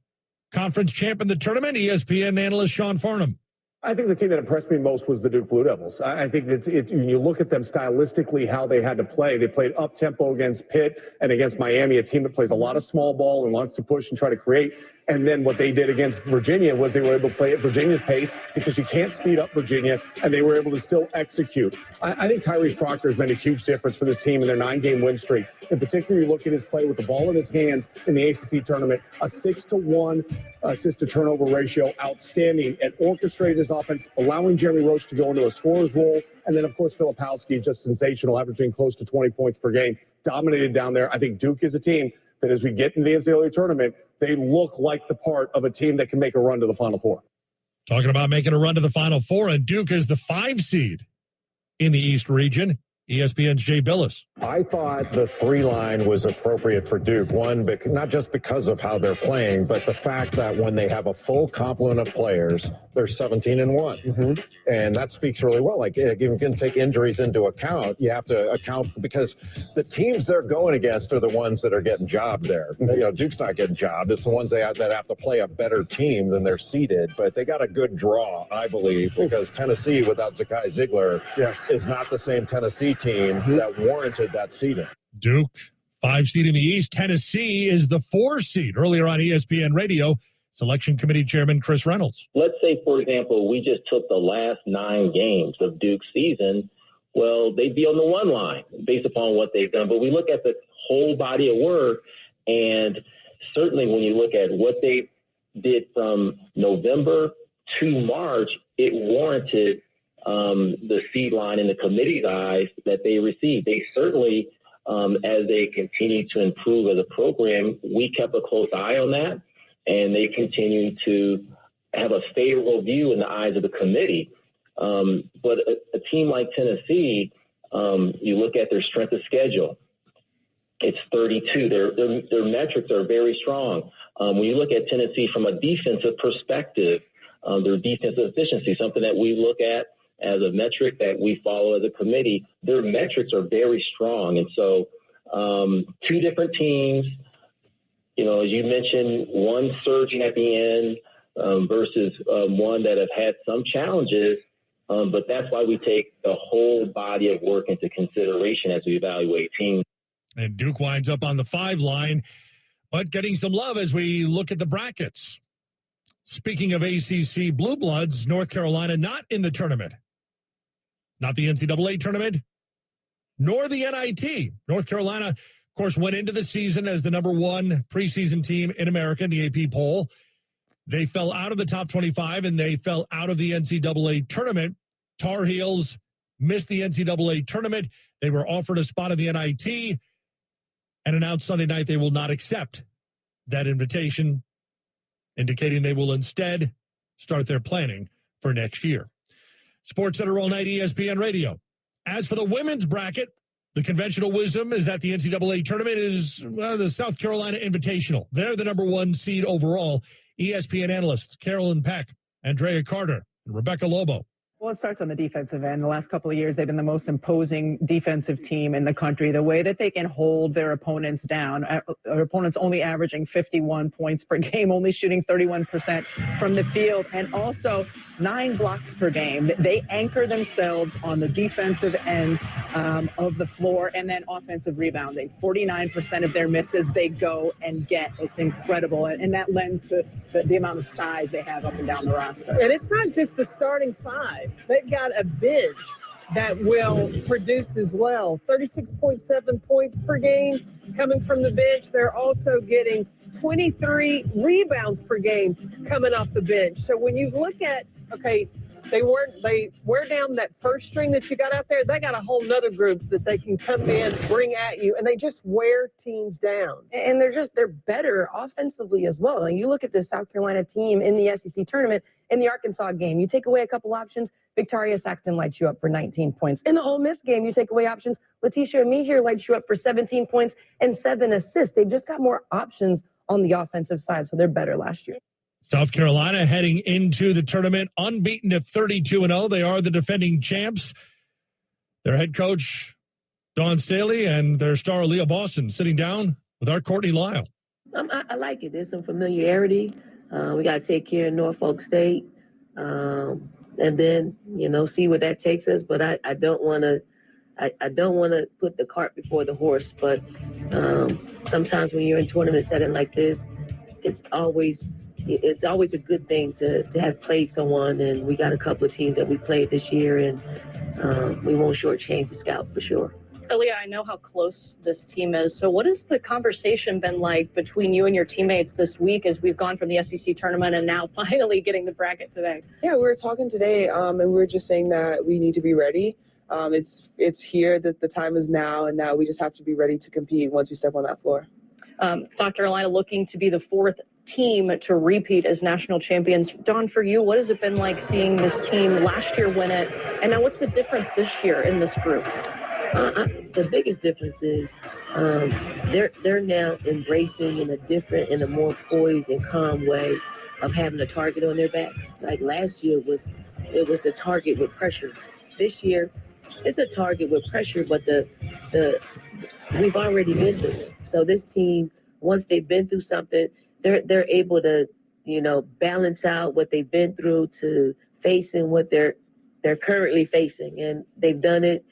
conference champ in the tournament, ESPN analyst Sean Farnham. I think the team that impressed me most was the Duke Blue Devils. I think that when you look at them stylistically, how they had to play, they played up-tempo against Pitt and against Miami, a team that plays a lot of small ball and wants to push and try to create. And then what they did against Virginia was they were able to play at Virginia's pace because you can't speed up Virginia, and they were able to still execute. I think Tyrese Proctor has been a huge difference for this team in their 9-game win streak. In particular, you look at his play with the ball in his hands in the ACC tournament, a 6-to-1 assist-to-turnover ratio, outstanding, and orchestrated his offense, allowing Jeremy Roach to go into a scorer's role. And then, of course, Filipowski, just sensational, averaging close to 20 points per game, dominated down there. I think Duke is a team that as we get into the NCAA tournament, they look like the part of a team that can make a run to the Final Four. Talking about making a run to the Final Four, and Duke is the 5 seed in the East region. ESPN's Jay Billis. I thought the 3-line was appropriate for Duke. One, not just because of how they're playing, but the fact that when they have a full complement of players, they're 17-1. And that speaks really well. Like, you can take injuries into account. You have to account because the teams they're going against are the ones that are getting jobbed there. Duke's not getting jobbed. It's the ones that have to play a better team than they're seeded. But they got a good draw, I believe, because Tennessee without Zakai Ziegler is not the same Tennessee team that warranted that seeding. Duke, 5 seed in the East. Tennessee is the 4 seed. Earlier on ESPN Radio, Selection Committee Chairman Chris Reynolds. Let's say, for example, we just took the last 9 games of Duke's season. Well, they'd be on the 1 line based upon what they've done. But we look at the whole body of work, and certainly when you look at what they did from November to March, it warranted the seed line in the committee's eyes that they received. They certainly, as they continue to improve as a program, we kept a close eye on that, and they continue to have a favorable view in the eyes of the committee. But a team like Tennessee, you look at their strength of schedule, it's 32. Their metrics are very strong. When you look at Tennessee from a defensive perspective, their defensive efficiency, something that we look at as a metric that we follow as a committee, their metrics are very strong. And so 2 different teams, as you mentioned, one surging at the end versus one that have had some challenges. But that's why we take the whole body of work into consideration as we evaluate teams. And Duke winds up on the 5 line, but getting some love as we look at the brackets. Speaking of ACC Blue Bloods, North Carolina not in the tournament. Not the NCAA tournament, nor the NIT. North Carolina, of course, went into the season as the number 1 preseason team in America in the AP poll. They fell out of the top 25, and they fell out of the NCAA tournament. Tar Heels missed the NCAA tournament. They were offered a spot in the NIT and announced Sunday night they will not accept that invitation, indicating they will instead start their planning for next year. Sports Center all night, ESPN Radio. As for the women's bracket, the conventional wisdom is that the NCAA tournament is the South Carolina Invitational. They're the number 1 seed overall. ESPN analysts Carolyn Peck, Andrea Carter, and Rebecca Lobo. Well, it starts on the defensive end. The last couple of years, they've been the most imposing defensive team in the country. The way that they can hold their opponents down, their opponents only averaging 51 points per game, only shooting 31% from the field, and also 9 blocks per game. They anchor themselves on the defensive end of the floor, and then offensive rebounding. 49% of their misses they go and get. It's incredible, and that lends to the amount of size they have up and down the roster. And it's not just the starting 5. They've got a bench that will produce as well. 36.7 points per game coming from the bench. They're also getting 23 rebounds per game coming off the bench. So when you look at, they wear down that first string that you got out there. They got a whole nother group that they can come in, bring at you, and they just wear teams down. And they're better offensively as well. And you look at this South Carolina team in the SEC tournament, in the Arkansas game, you take away a couple options, Victoria Saxton lights you up for 19 points. In the Ole Miss game, you take away options, Letitia Mehier lights you up for 17 points and 7 assists. They've just got more options on the offensive side, so they're better last year. South Carolina heading into the tournament unbeaten at 32-0. They are the defending champs. Their head coach, Dawn Staley, and their star, Leah Boston, sitting down with our Courtney Lyle. I like it. There's some familiarity. We got to take care of Norfolk State, and then see where that takes us. But I don't want to. I don't want to put the cart before the horse. But sometimes when you're in tournament setting like this, it's always a good thing to have played someone. And we got a couple of teams that we played this year, and we won't shortchange the scout for sure. Aaliyah, I know how close this team is. So what has the conversation been like between you and your teammates this week as we've gone from the SEC tournament and now finally getting the bracket today? Yeah, we were talking today, and we were just saying that we need to be ready. It's here, that the time is now, and now we just have to be ready to compete once we step on that floor. South Carolina looking to be the 4th team to repeat as national champions. Dawn, for you, what has it been like seeing this team last year win it? And now what's the difference this year in this group? The biggest difference is they're now embracing in a more poised and calm way of having a target on their backs. Like last year it was the target with pressure. This year it's a target with pressure, but the we've already been through it. So this team, once they've been through something, they're able to, balance out what they've been through to facing what they're currently facing, and they've done it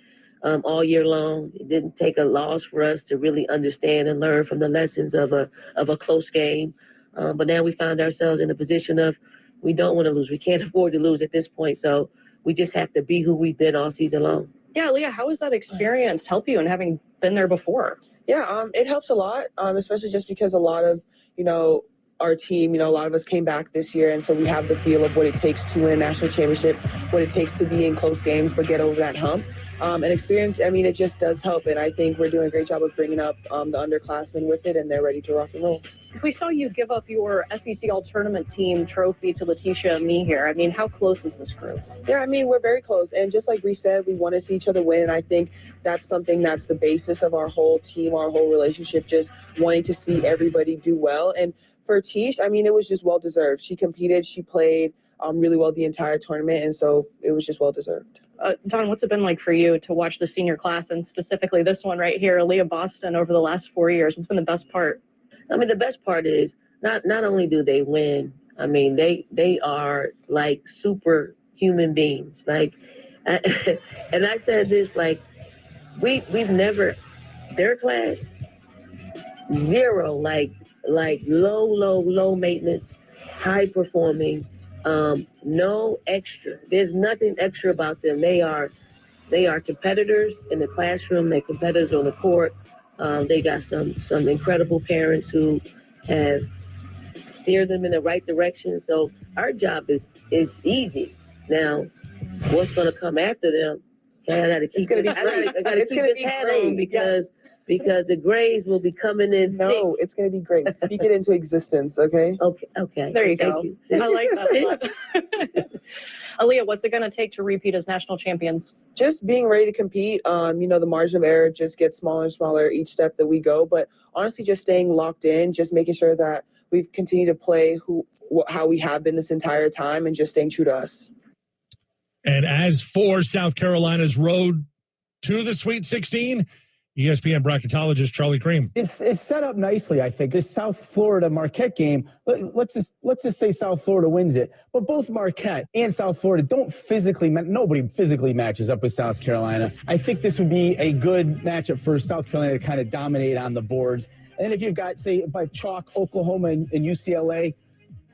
all year long. It didn't take a loss for us to really understand and learn from the lessons of a close game. But now we found ourselves in a position of we don't want to lose. We can't afford to lose at this point. So we just have to be who we've been all season long. Yeah, Leah, how has that experience helped you in having been there before? Yeah, it helps a lot, especially just because a lot of, our team, a lot of us came back this year, and so we have the feel of what it takes to win a national championship, what it takes to be in close games but get over that hump. And experience, it just does help, and I think we're doing a great job of bringing up the underclassmen with it, and they're ready to rock and roll. We saw you give up your SEC All-Tournament team trophy to Letitia and me here. How close is this group? Yeah, we're very close. And just like we said, we want to see each other win. And I think that's something that's the basis of our whole team, our whole relationship, just wanting to see everybody do well. And for Tish, it was just well-deserved. She competed. She played really well the entire tournament. And so it was just well-deserved. Don, what's it been like for you to watch the senior class, and specifically this one right here, Aaliyah Boston, over the last 4 years? What's been the best part? The best part is not only do they win, they are like super human beings. And I said this, we've never, their class, zero, like low maintenance, high performing, no extra. There's nothing extra about them. They are competitors in the classroom. They're competitors on the court. They got some incredible parents who have steered them in the right direction. So our job is easy. Now, what's going to come after them? Okay, I got to keep this hat on because the grades will be coming in. No, it's going to be great. Speak it into existence, okay? Okay. There you Thank go. you. I like that. Aaliyah, what's it going to take to repeat as national champions? Just being ready to compete. The margin of error just gets smaller and smaller each step that we go. But honestly, just staying locked in, just making sure that we've continued to play how we have been this entire time, and just staying true to us. And as for South Carolina's road to the Sweet 16, ESPN bracketologist Charlie Cream. It's set up nicely, I think. This South Florida Marquette game, let's just say South Florida wins it. But both Marquette and South Florida nobody physically matches up with South Carolina. I think this would be a good matchup for South Carolina to kind of dominate on the boards. And then if you've got, say, by chalk, Oklahoma and UCLA,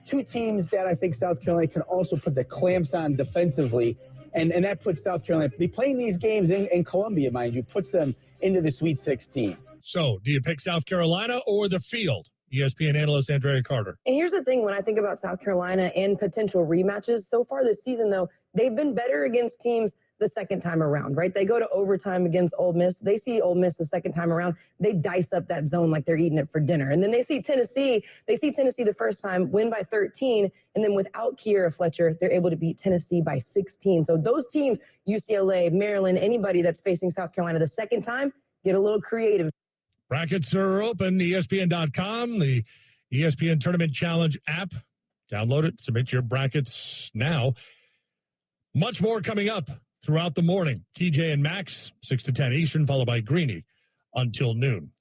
two teams that I think South Carolina can also put the clamps on defensively. And that puts South Carolina, they playing these games in Columbia, mind you, puts them into the Sweet 16. So, do you pick South Carolina or the field? ESPN analyst Andrea Carter. And here's the thing, when I think about South Carolina and potential rematches, so far this season, though, they've been better against teams the second time around, right? They go to overtime against Ole Miss. They see Ole Miss the second time around. They dice up that zone like they're eating it for dinner. And then they see Tennessee. They see Tennessee the first time, win by 13. And then without Kiera Fletcher, they're able to beat Tennessee by 16. So those teams, UCLA, Maryland, anybody that's facing South Carolina the second time, get a little creative. Brackets are open, ESPN.com, the ESPN Tournament Challenge app. Download it, submit your brackets now. Much more coming up throughout the morning. TJ and Max, 6 to 10 Eastern, followed by Greeny until noon.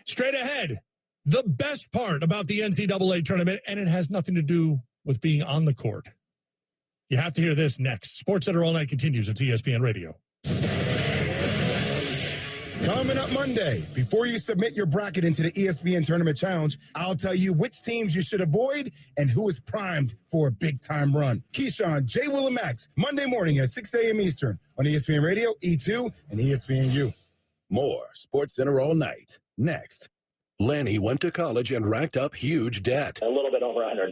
Straight ahead, the best part about the NCAA tournament, and it has nothing to do with being on the court. You have to hear this next. SportsCenter All Night continues. It's ESPN Radio. Coming up Monday, before you submit your bracket into the ESPN Tournament Challenge, I'll tell you which teams you should avoid and who is primed for a big-time run. Keyshawn, J. Will, and Max, Monday morning at 6 a.m. Eastern on ESPN Radio, E2, and ESPNU. More SportsCenter All Night. Next. Lanny went to college and racked up huge debt. A little bit over $100,000.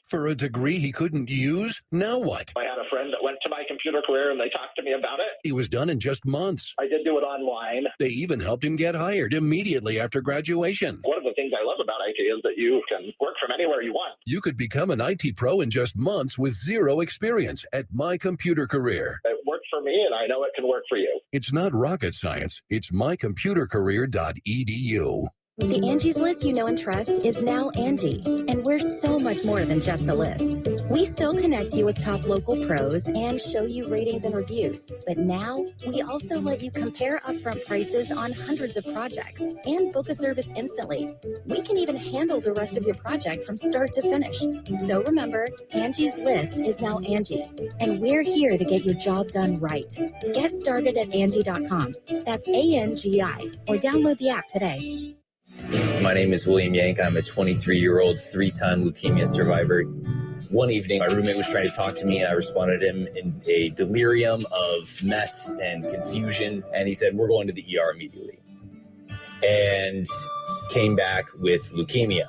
For a degree he couldn't use? Now what? I had a friend that went to my computer career and they talked to me about it. He was done in just months. I did do it online. They even helped him get hired immediately after graduation. One of the things I love about IT is that you can work from anywhere you want. You could become an IT pro in just months with zero experience at My Computer Career. It worked for me, and I know it can work for you. It's not rocket science. It's mycomputercareer.edu. The Angie's List you know and trust is now Angie, and we're so much more than just a list. We still connect you with top local pros and show you ratings and reviews, but now we also let you compare upfront prices on hundreds of projects and book a service instantly. We can even handle the rest of your project from start to finish. So remember, Angie's List is now Angie, and we're here to get your job done right. Get started at Angie.com. That's ANGI, or download the app today. My name is William Yank. I'm a 23-year-old three-time leukemia survivor. One evening, my roommate was trying to talk to me, and I responded to him in a delirium of mess and confusion, and he said, "We're going to the ER immediately," and came back with leukemia.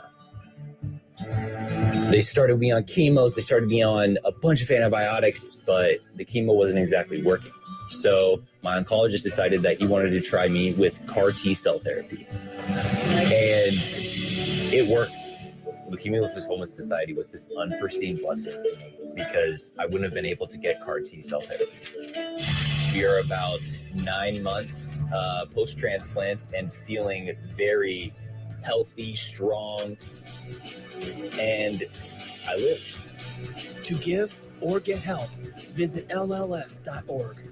They started me on chemos, they started me on a bunch of antibiotics, but the chemo wasn't exactly working. So my oncologist decided that he wanted to try me with CAR T-cell therapy. And it worked. Leukemia Lymphoma Society was this unforeseen blessing for me because I wouldn't have been able to get CAR T-cell therapy. We are about 9 months post-transplant and feeling very healthy, strong, and I live. To give or get help, visit LLS.org.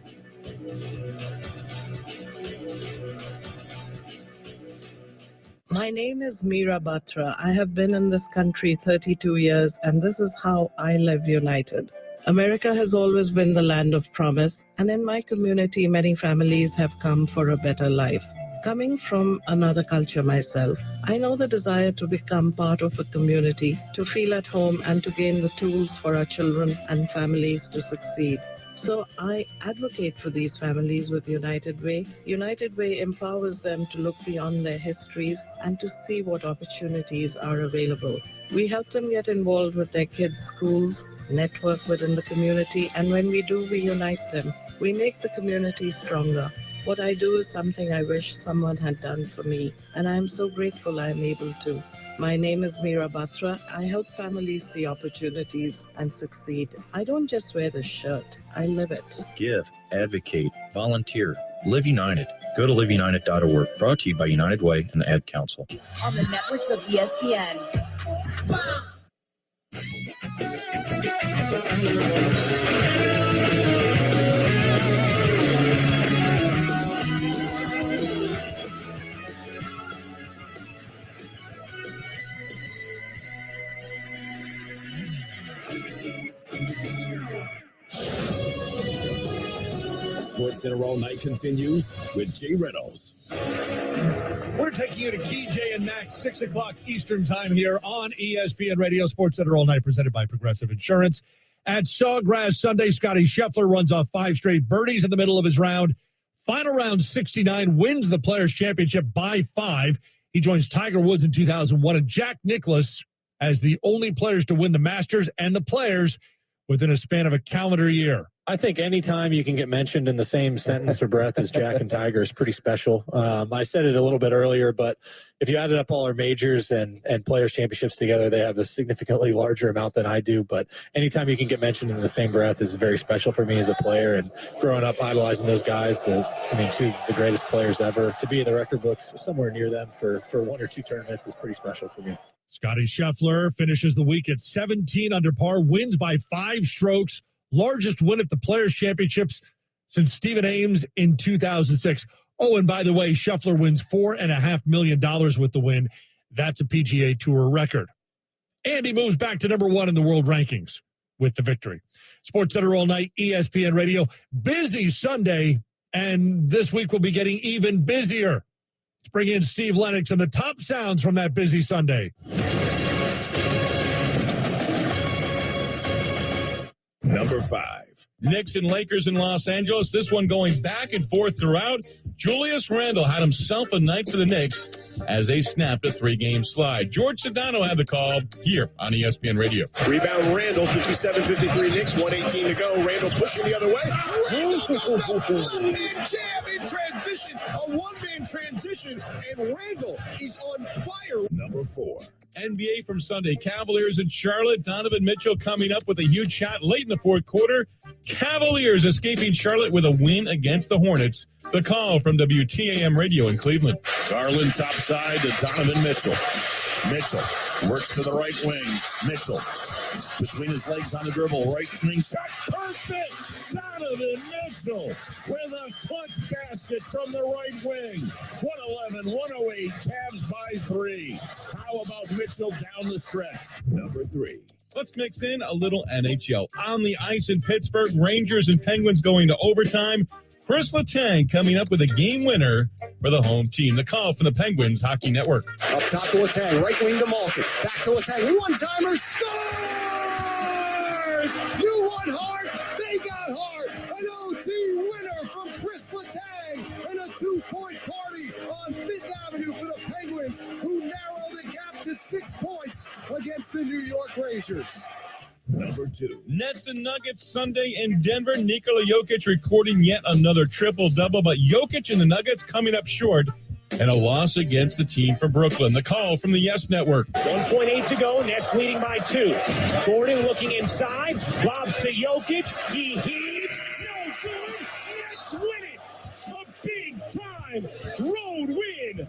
My name is Meera Batra. I have been in this country 32 years, and this is how I live united. America has always been the land of promise, and in my community, many families have come for a better life. Coming from another culture myself, I know the desire to become part of a community, to feel at home, and to gain the tools for our children and families to succeed. So I advocate for these families with United Way. United Way empowers them to look beyond their histories and to see what opportunities are available. We help them get involved with their kids' schools, network within the community, and when we do, we unite them. We make the community stronger. What I do is something I wish someone had done for me, and I am so grateful I am able to. My name is Meera Batra. I help families see opportunities and succeed. I don't just wear the shirt, I live it. Give, advocate, volunteer, Live United. Go to liveunited.org. Brought to you by United Way and the Ad Council. On the networks of ESPN. Sports Center All Night continues with Jay Reynolds. We're taking you to KJ and Max, 6 o'clock Eastern time here on ESPN Radio. Sports Center All Night presented by Progressive Insurance. At Sawgrass Sunday, Scotty Scheffler runs off 5 straight birdies in the middle of his round. Final round 69, wins the Players' Championship by 5. He joins Tiger Woods in 2001 and Jack Nicklaus as the only players to win the Masters and the Players within a span of a calendar year. I think anytime you can get mentioned in the same sentence or breath as Jack and Tiger is pretty special. I said it a little bit earlier, but if you added up all our majors and Players' Championships together, they have a significantly larger amount than I do. But anytime you can get mentioned in the same breath is very special for me as a player. And growing up idolizing those guys, two of the greatest players ever, to be in the record books somewhere near them for 1 or 2 tournaments is pretty special for me. Scotty Scheffler finishes the week at 17 under par, wins by 5 strokes. Largest win at the Players' Championships since Stephen Ames in 2006. Oh, and by the way, Scheffler wins $4.5 million with the win. That's a PGA Tour record. And he moves back to number 1 in the world rankings with the victory. Sports Center All Night, ESPN Radio. Busy Sunday, and this week will be getting even busier. Let's bring in Steve Lennox and the top sounds from that busy Sunday. Number 5. Knicks and Lakers in Los Angeles. This one going back and forth throughout. Julius Randle had himself a night for the Knicks as they snapped a 3-game slide. George Sedano had the call here on ESPN Radio. Rebound Randle, 57-53 Knicks, 1:18 to go. Randle pushing the other way. Randle jam in transition. again, a one-man transition, and Randall is on fire. Number 4. NBA from Sunday. Cavaliers in Charlotte. Donovan Mitchell coming up with a huge shot late in the fourth quarter. Cavaliers escaping Charlotte with a win against the Hornets. The call from WTAM Radio in Cleveland. Garland top side to Donovan Mitchell. Mitchell works to the right wing. Mitchell between his legs on the dribble. Right wing shot. Perfect. Donovan Mitchell with a clutch basket from the right wing. 111-108. Cavs by 3. How about Mitchell down the stretch? Number 3. Let's mix in a little NHL. On the ice in Pittsburgh, Rangers and Penguins going to overtime. Chris Letang coming up with a game winner for the home team. The call from the Penguins Hockey Network. Up top to Letang, right wing to Malkin. Back to Letang, one-timer, scores! You want heart, they got heart. An OT winner from Chris Letang and a 2-point party on 5th Avenue for the Penguins, who narrow the gap to 6 points against the New York Rangers. Number 2. Nets and Nuggets Sunday in Denver. Nikola Jokic recording yet another triple-double, but Jokic and the Nuggets coming up short and a loss against the team from Brooklyn. The call from the Yes Network. 1.8 to go. Nets leading by 2. Gordon looking inside. Lobs to Jokic. He heaves. No good. Nets win it. A big-time road win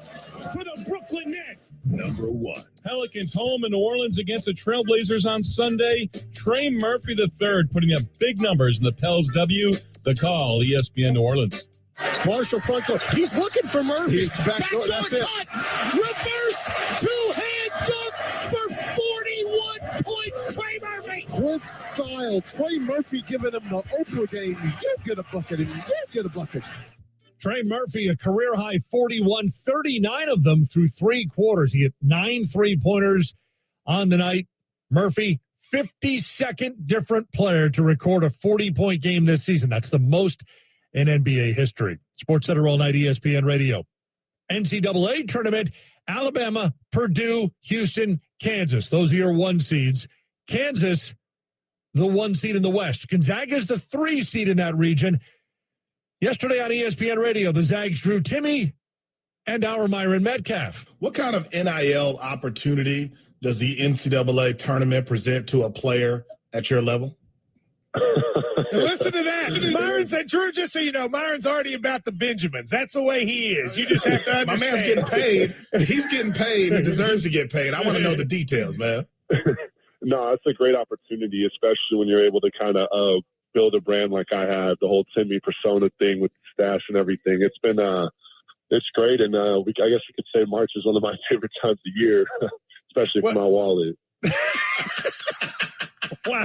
for the Brooklyn Nets. Number 1. Pelicans home in New Orleans against the Trailblazers on Sunday. Trey Murphy III putting up big numbers in the Pels W. The call, ESPN New Orleans. Marshall front court. He's looking for Murphy. Backdoor cut. Reverse two-hand dunk for 41 points. Trey Murphy. With style. Trey Murphy giving him the Oprah game. You get a bucket and you get a bucket. Trey Murphy, a career-high 41, 39 of them through 3 quarters. He had 9 3-pointers on the night. Murphy, 52nd different player to record a 40-point game this season. That's the most in NBA history. SportsCenter All Night, ESPN Radio. NCAA tournament, Alabama, Purdue, Houston, Kansas. Those are your 1 seeds. Kansas, the 1 seed in the West. Gonzaga's the 3 seed in that region. Yesterday on ESPN Radio, the Zags drew Timmy and our Myron Metcalf. What kind of NIL opportunity does the NCAA tournament present to a player at your level? Listen to that. Myron said, Drew, just so you know, Myron's already about the Benjamins. That's the way he is. You just have to understand. My man's getting paid. He's getting paid. He deserves to get paid. I want to know the details, man. No, it's a great opportunity, especially when you're able to kind of build a brand like I have, the whole Timmy persona thing with the stash and everything. It's been, it's great. And I guess you could say March is one of my favorite times of year, especially for my wallet. Wow.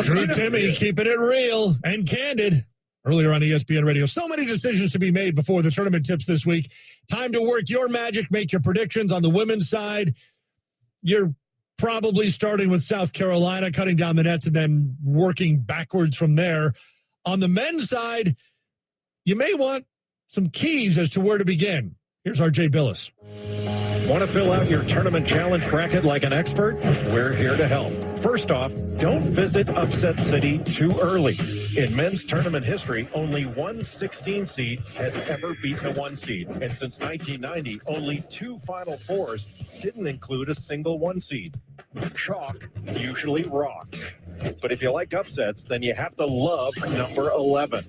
Drew Timmy keeping it real and candid. Earlier on ESPN Radio. So many decisions to be made before the tournament tips this week. Time to work your magic, make your predictions on the women's side. You're probably starting with South Carolina, cutting down the nets, and then working backwards from there. On the men's side, you may want some keys as to where to begin. Here's RJ Billis. Want to fill out your tournament challenge bracket like an expert? We're here to help. First off, don't visit Upset City too early. In men's tournament history, only one 16 seed has ever beaten a 1 seed. And since 1990, only 2 Final Fours didn't include a single 1 seed. Chalk usually rocks. But if you like upsets, then you have to love number 11.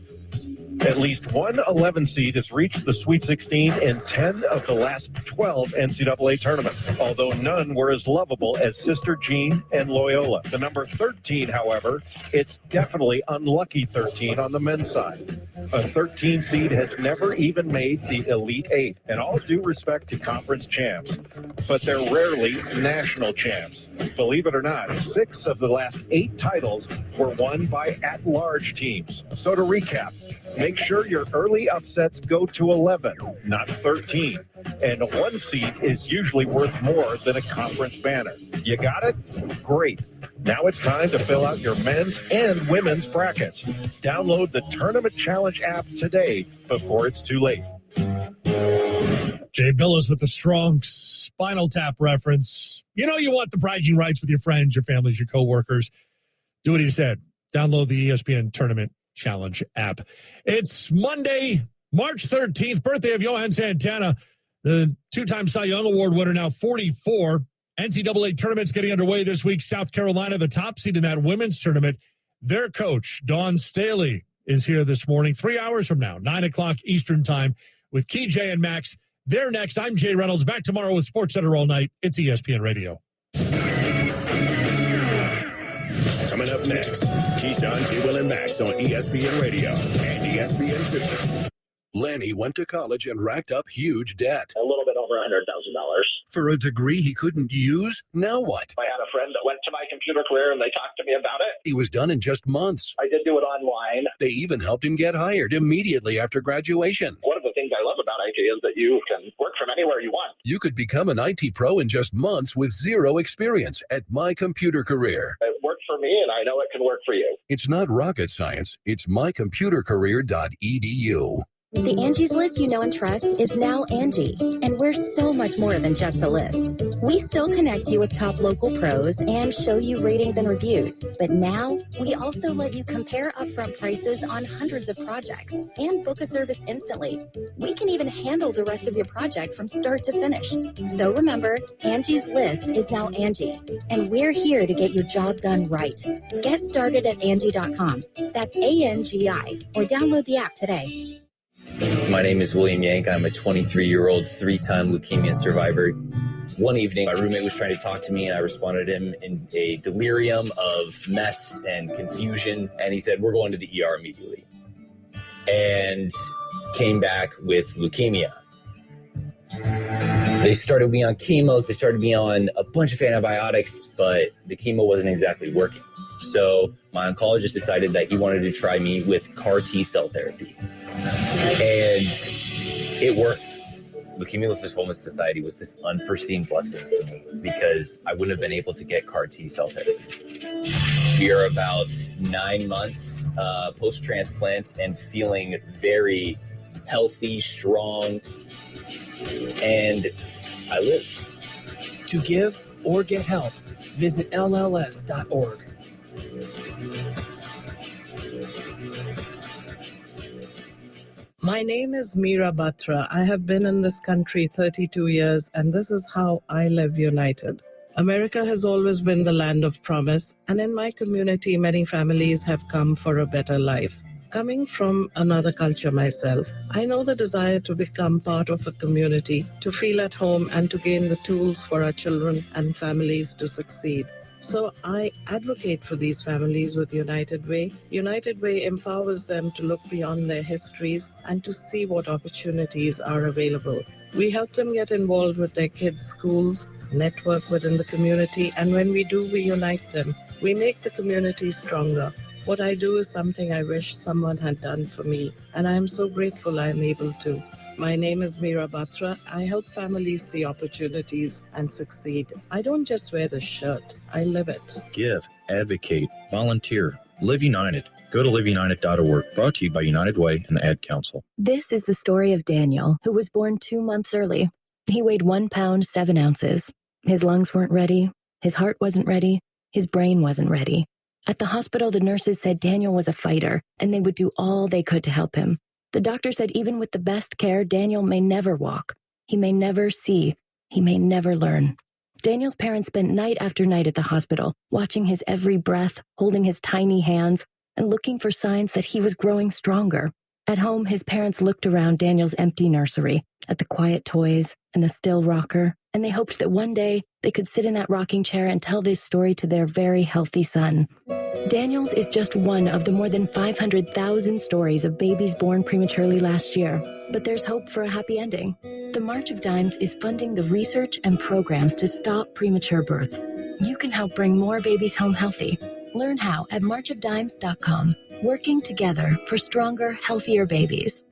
At least one 11 seed has reached the Sweet 16 in 10 of the last 12 NCAA tournaments, although none were as lovable as Sister Jean and Loyola. The number 13, however, it's definitely unlucky 13 on the men's side. A 13 seed has never even made the Elite 8, and all due respect to conference champs, but they're rarely national champs. Believe it or not, 6 of the last 8 titles were won by at-large teams. So to recap, make sure your early upsets go to 11, not 13. And a 1 seed is usually worth more than a conference banner. You got it? Great. Now it's time to fill out your men's and women's brackets. Download the Tournament Challenge app today before it's too late. Jay Billis with the strong Spinal Tap reference. You know you want the bragging rights with your friends, your families, your coworkers. Do what he said. Download the ESPN Tournament Challenge app. It's Monday. March 13th, birthday of Johan Santana, the two-time Cy Young Award winner, now 44. NCAA tournament's getting underway this week. South Carolina, the top seed in that women's tournament. Their coach, Dawn Staley, is here this morning, 3 hours from now, 9 o'clock Eastern time, with Key, Jay, and Max. They're next. I'm Jay Reynolds. Back tomorrow with SportsCenter all night. It's ESPN Radio. Coming up next, Keyshawn, J. Will, and Max on ESPN Radio and ESPN2. Lanny went to college and racked up huge debt. A little bit over $100,000. For a degree he couldn't use? Now what? I had a friend that went to my computer career and they talked to me about it. He was done in just months. I did do it online. They even helped him get hired immediately after graduation. One of the things I love about IT is that you can work from anywhere you want. You could become an IT pro in just months with zero experience at My Computer Career. It worked for me, and I know it can work for you. It's not rocket science. It's mycomputercareer.edu. The Angie's List you know and trust is now Angie, and we're so much more than just a list. We still connect you with top local pros and show you ratings and reviews, but now we also let you compare upfront prices on hundreds of projects and book a service instantly. We can even handle the rest of your project from start to finish. So remember, Angie's List is now Angie, and we're here to get your job done right. Get started at Angie.com. That's ANGI, or download the app today. My name is William Yank. I'm a 23-year-old, three-time leukemia survivor. One evening, my roommate was trying to talk to me, and I responded to him in a delirium of mess and confusion, and he said, "We're going to the ER immediately," and came back with leukemia. They started me on chemos. They started me on a bunch of antibiotics, but the chemo wasn't exactly working. So my oncologist decided that he wanted to try me with CAR T-cell therapy. And it worked. Leukemia Lymphoma Society was this unforeseen blessing for me because I wouldn't have been able to get CAR T-cell therapy. We are about 9 months post-transplant and feeling very healthy, strong, and I live. To give or get help, visit LLS.org. My name is Meera Batra. I have been in this country 32 years, and this is how I live united. America has always been the land of promise, and in my community, many families have come for a better life. Coming from another culture myself, I know the desire to become part of a community, to feel at home, and to gain the tools for our children and families to succeed. So I advocate for these families with United Way. United Way empowers them to look beyond their histories and to see what opportunities are available. We help them get involved with their kids' schools, network within the community, and when we do, we unite them. We make the community stronger. What I do is something I wish someone had done for me, and I am so grateful I am able to. My name is Meera Batra. I help families see opportunities and succeed. I don't just wear the shirt, I live it. Give, advocate, volunteer, live united. Go to liveunited.org. Brought to you by United Way and the Ad Council. This is the story of Daniel, who was born 2 months early. He weighed 1 pound, 7 ounces. His lungs weren't ready. His heart wasn't ready. His brain wasn't ready. At the hospital, the nurses said Daniel was a fighter, and they would do all they could to help him. The doctor said even with the best care, Daniel may never walk. He may never see. He may never learn. Daniel's parents spent night after night at the hospital, watching his every breath, holding his tiny hands, and looking for signs that he was growing stronger. At home, his parents looked around Daniel's empty nursery, at the quiet toys and the still rocker, and they hoped that one day they could sit in that rocking chair and tell this story to their very healthy son. Daniel's is just one of the more than 500,000 stories of babies born prematurely last year, but there's hope for a happy ending. The March of Dimes is funding the research and programs to stop premature birth. You can help bring more babies home healthy. Learn how at marchofdimes.com. Working together for stronger, healthier babies.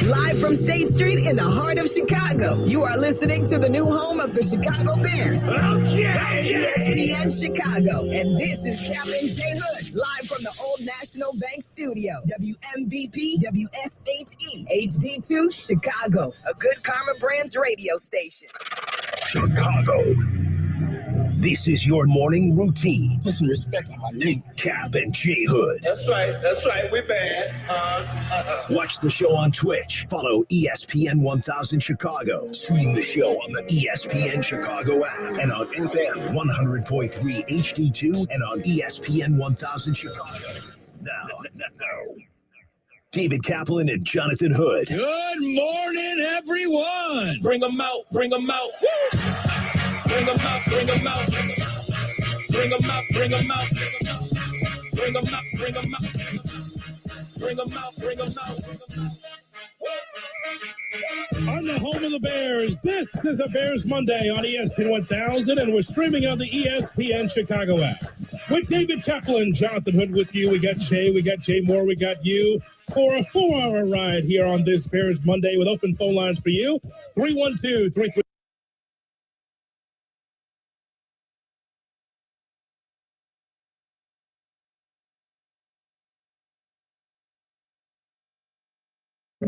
Live from State Street in the heart of Chicago, you are listening to the new home of the Chicago Bears. Okay. ESPN Chicago. And this is Captain J. Hood, live from the Old National Bank Studio. WMVP WSHE HD2 Chicago, a Good Karma Brands radio station. Chicago. This is your morning routine. Put some respect on my name. Cap and J Hood. That's right. We're bad. Watch the show on Twitch. Follow ESPN 1000 Chicago. Stream the show on the ESPN Chicago app and on FM 100.3 HD2 and on ESPN 1000 Chicago. Now. David Kaplan and Jonathan Hood. Good morning, everyone. Bring them out. Bring them out. Woo! Bring them out. Bring them out. Bring them out. Bring them out. Bring them out. Bring them out. Bring them out. Bring them out. On the home of the Bears, this is a Bears Monday on ESPN 1000, and we're streaming on the ESPN Chicago app. With David Kaplan, Jonathan Hood with you. We got Jay Moore, we got you for a 4-hour ride here on this Bears Monday with open phone lines for you. 312-33.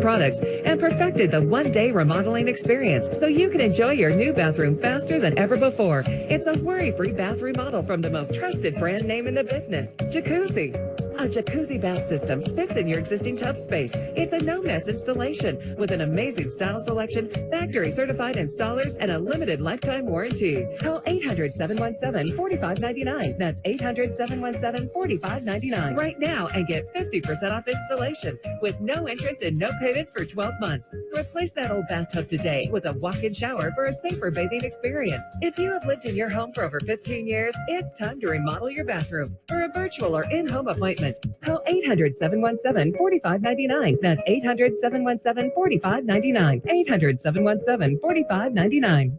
Products and perfected the one-day remodeling experience so you can enjoy your new bathroom faster than ever before. It's a worry-free bath remodel from the most trusted brand name in the business, Jacuzzi. A jacuzzi bath system fits in your existing tub space. It's a no-mess installation with an amazing style selection, factory-certified installers, and a limited lifetime warranty. Call 800-717-4599. That's 800-717-4599 right now and get 50% off installation with no interest and no payments for 12 months. Replace that old bathtub today with a walk-in shower for a safer bathing experience. If you have lived in your home for over 15 years, it's time to remodel your bathroom. For a virtual or in-home appointment, call 800-717-4599. That's 800-717-4599. 800-717-4599.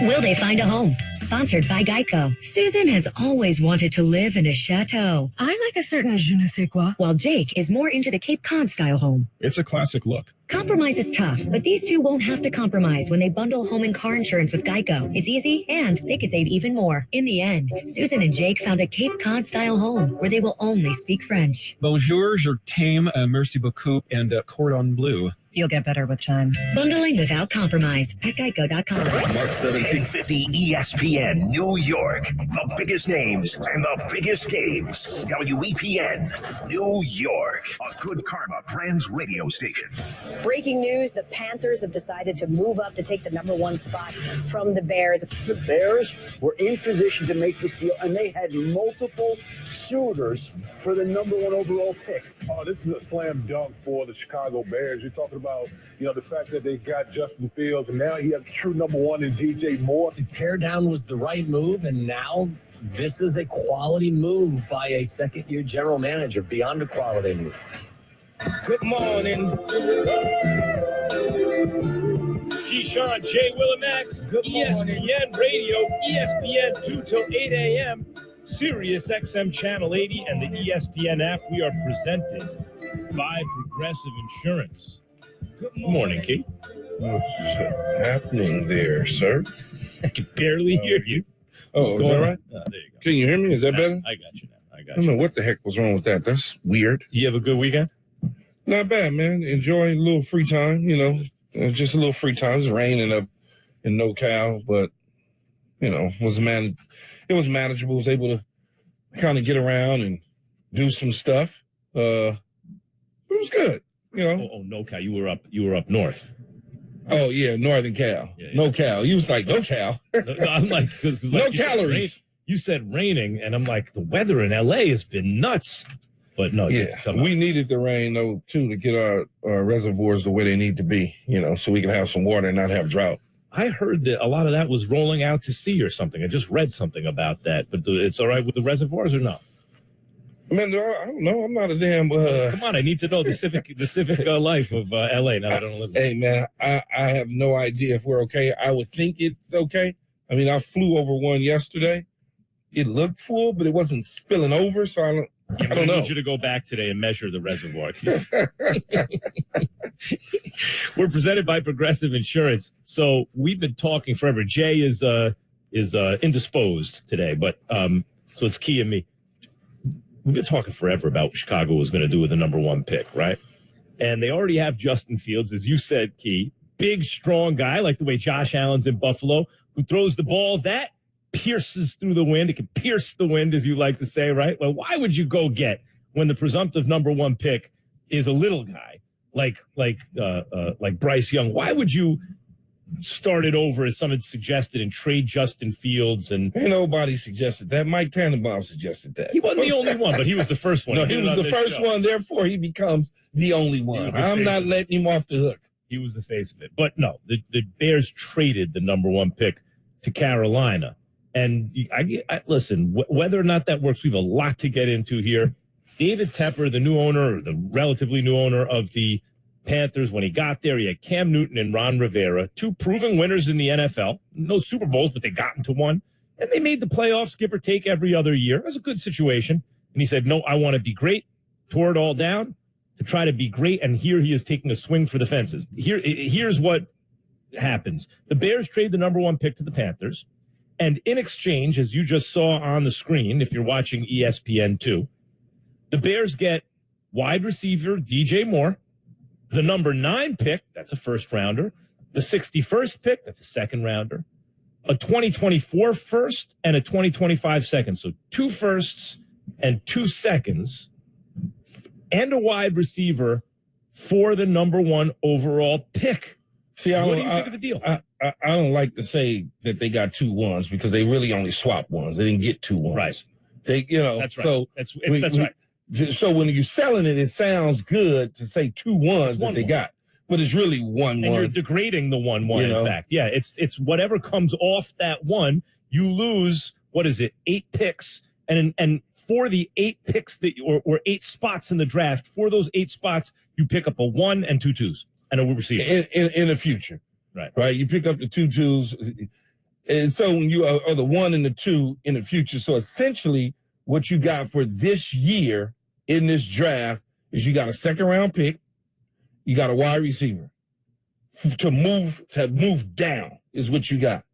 Will They Find a Home? Sponsored by Geico. Susan has always wanted to live in a chateau. I like a certain je ne sais quoi. While Jake is more into the Cape Cod style home. It's a classic look. Compromise is tough, but these two won't have to compromise when they bundle home and car insurance with Geico. It's easy, and they can save even more. In the end, Susan and Jake found a Cape Cod style home where they will only speak French. Bonjour, je t'aime, merci beaucoup, and cordon bleu. You'll get better with time. Bundling without compromise at geico.com. Mark 1750 ESPN New York. The biggest names and the biggest games. WEPN New York. A Good Karma Brands radio station. Breaking news, the Panthers have decided to move up to take the #1 spot from the Bears. The Bears were in position to make this deal, and they had multiple suitors for the #1 overall pick. Oh, this is a slam dunk for the Chicago Bears. You're talking about, the fact that they got Justin Fields, and now he has true #1 in DJ Moore. The teardown was the right move, and now this is a quality move by a second-year general manager, beyond a quality move. Good morning. Keyshawn, J. Willimax, ESPN Radio, ESPN 2 till 8 a.m., Sirius XM Channel 80, and the ESPN app. We are presented by Progressive Insurance. Good morning, Keith. What's happening there, sir? I can barely hear you. What's going on? There you go. Can you hear me? Is that better? I got you now. I don't know what the heck was wrong with that. That's weird. You have a good weekend? Not bad, man. Enjoying a little free time, just a little free time. It's raining up in NoCal, but, it was manageable. Was able to kind of get around and do some stuff. It was good, Oh, NoCal. You were up north. Oh, yeah, Northern Cal. Yeah. NoCal. You was like, NoCal. No, I'm like, because no calories. You said raining, and I'm like, the weather in LA has been nuts. But no, yeah, we needed the rain though too to get our reservoirs the way they need to be, so we can have some water and not have drought. I heard that a lot of that was rolling out to sea or something. I just read something about that. But it's all right with the reservoirs or not? Man, I don't know. I'm not a damn. Come on, I need to know the civic life of LA. Now I don't live there. Hey, man, I have no idea if we're okay. I would think it's okay. I mean, I flew over one yesterday. It looked full, but it wasn't spilling over, so I don't know. I need you to go back today and measure the reservoir. We're presented by Progressive Insurance. So we've been talking forever. Jay is indisposed today, but so it's Key and me. We've been talking forever about what Chicago was going to do with the #1 pick, right? And they already have Justin Fields, as you said, Key. Big, strong guy, like the way Josh Allen's in Buffalo, who throws the ball that pierces through the wind. It can pierce the wind, as you like to say, right? Well, why would you go get when the presumptive number one pick is a little guy like Bryce Young? Why would you start it over, as someone suggested, and trade Justin Fields? And ain't nobody suggested that. Mike Tannenbaum suggested that. He wasn't the only one, but he was the first one. No, he was the first one. Therefore, he becomes the only one. I'm not letting him off the hook. He was the face of it. But no, the Bears traded the number one pick to Carolina. And I listen, whether or not that works, we have a lot to get into here. David Tepper, the new owner, or the relatively new owner of the Panthers, when he got there, he had Cam Newton and Ron Rivera, two proven winners in the NFL. No Super Bowls, but they got into one. And they made the playoffs, give or take, every other year. It was a good situation. And he said, no, I want to be great. Tore it all down to try to be great. And here he is taking a swing for the fences. Here's what happens. The Bears trade the number one pick to the Panthers. And in exchange, as you just saw on the screen, if you're watching ESPN2, the Bears get wide receiver DJ Moore, the number 9 pick, that's a first rounder, the 61st pick, that's a second rounder, a 2024 first and a 2025 second. So 2 firsts and 2 seconds, and a wide receiver for the number 1 overall pick. See, what do you think of the deal? I don't like to say that they got 2 ones because they really only swapped ones. They didn't get 2 ones. Right. They, that's right. So that's right. So when you're selling it, it sounds good to say 2 ones that they got, but it's really 1 and you're degrading the 1-1. In fact, yeah, it's whatever comes off that 1. You lose 8 picks, and for the 8 picks or 8 spots in the draft, for those 8 spots, you pick up a 1 and 2 2s and a receiver in the future. Right. You pick up the 2 2s, and so when you are the 1 and the 2 in the future. So essentially, what you got for this year in this draft is you got a second round pick, you got a wide receiver to move down is what you got.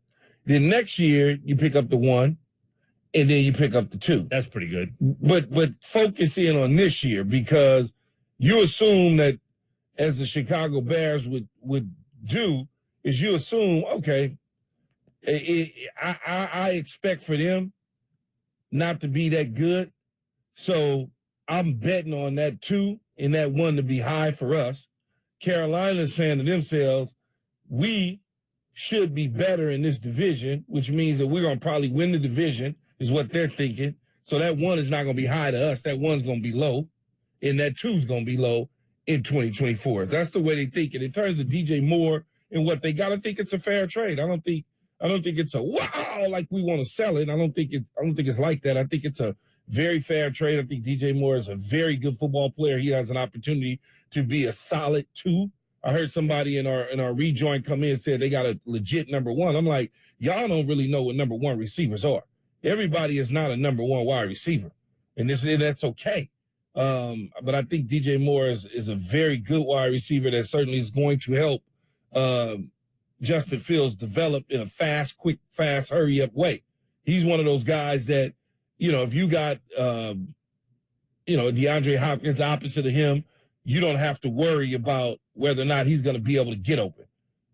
Then next year you pick up the 1, and then you pick up the 2. That's pretty good. But focus in on this year, because you assume that, as the Chicago Bears would do, is you assume, okay, I expect for them not to be that good. So I'm betting on that 2 and that 1 to be high for us. Carolina's saying to themselves, we should be better in this division, which means that we're going to probably win the division, is what they're thinking. So that 1 is not going to be high to us. That 1's going to be low, and that 2 is going to be low in 2024. That's the way they think it. In terms of DJ Moore and what they got, I think it's a fair trade. I don't think it's a wow like we want to sell it. I don't think it's like that. I think it's a very fair trade. I think DJ Moore is a very good football player. He has an opportunity to be a solid 2. I heard somebody in our rejoin come in and said they got a legit number 1. I'm like, y'all don't really know what number 1 receivers are. Everybody is not a number 1 wide receiver, and that's okay. But I think DJ Moore is a very good wide receiver that certainly is going to help Justin Fields develop in a fast, hurry-up way. He's one of those guys that, if you got, DeAndre Hopkins opposite of him, you don't have to worry about whether or not he's going to be able to get open.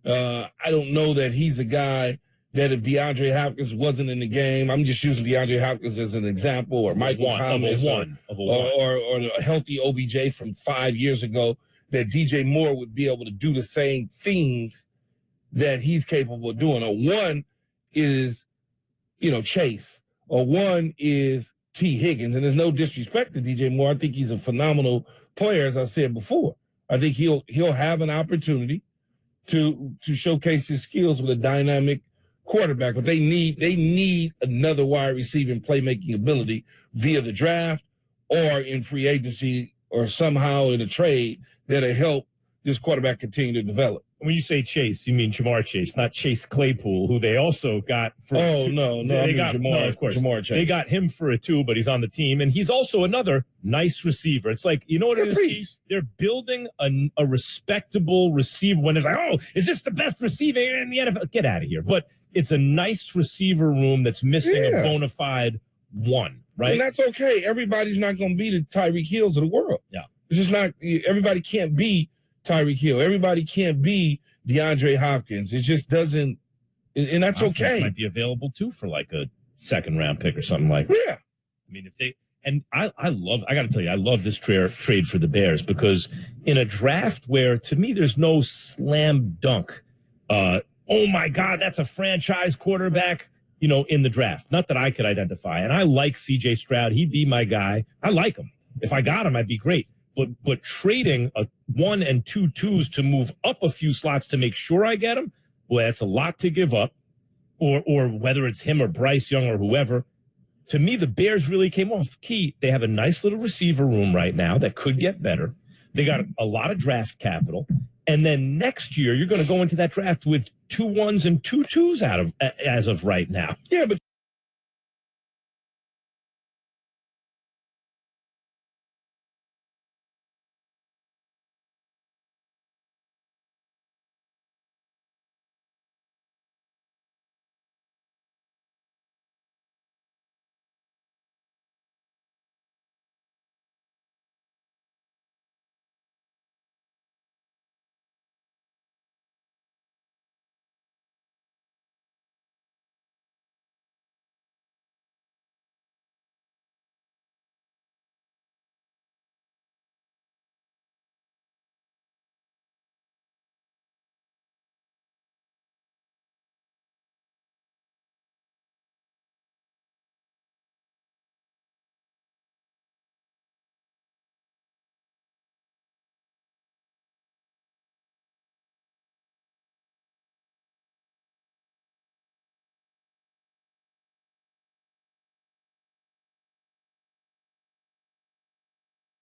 I don't know that he's a guy that if DeAndre Hopkins wasn't in the game, I'm just using DeAndre Hopkins as an example, or Michael Thomas, or a healthy OBJ from 5 years ago, that DJ Moore would be able to do the same things that he's capable of doing. A 1 is, Chase. A 1 is T. Higgins. And there's no disrespect to DJ Moore. I think he's a phenomenal player, as I said before. I think he'll have an opportunity to showcase his skills with a dynamic quarterback. But they need another wide receiving playmaking ability via the draft or in free agency or somehow in a trade that'll help this quarterback continue to develop. When you say Chase, you mean Jamar Chase, not Chase Claypool, who they also got for Jamar, of course. Jamar Chase. They got him for a 2, but he's on the team, and he's also another nice receiver. It's like, you know what it is? They're building a respectable receiver. When it's like, oh, is this the best receiver in the NFL? Get out of here. But it's a nice receiver room that's missing a bona fide 1, right? And that's okay. Everybody's not going to be the Tyreek Hills of the world. Yeah. It's just not, everybody can't be Tyreek Hill. Everybody can't be DeAndre Hopkins. It just doesn't and that's okay. Might be available too for like a second round pick or something like that. Yeah. I mean, if they, and I got to tell you, I love this trade for the Bears because in a draft where to me there's no slam dunk, oh my God, that's a franchise quarterback, in the draft. Not that I could identify. And I like CJ Stroud. He'd be my guy. I like him. If I got him, I'd be great. But trading a 1 and 2 2s to move up a few slots to make sure I get him, boy, that's a lot to give up. Or whether it's him or Bryce Young or whoever. To me, the Bears really came off key. They have a nice little receiver room right now that could get better. They got a lot of draft capital. And then next year, you're going to go into that draft with 2 1s and 2 2s as of right now. Yeah, but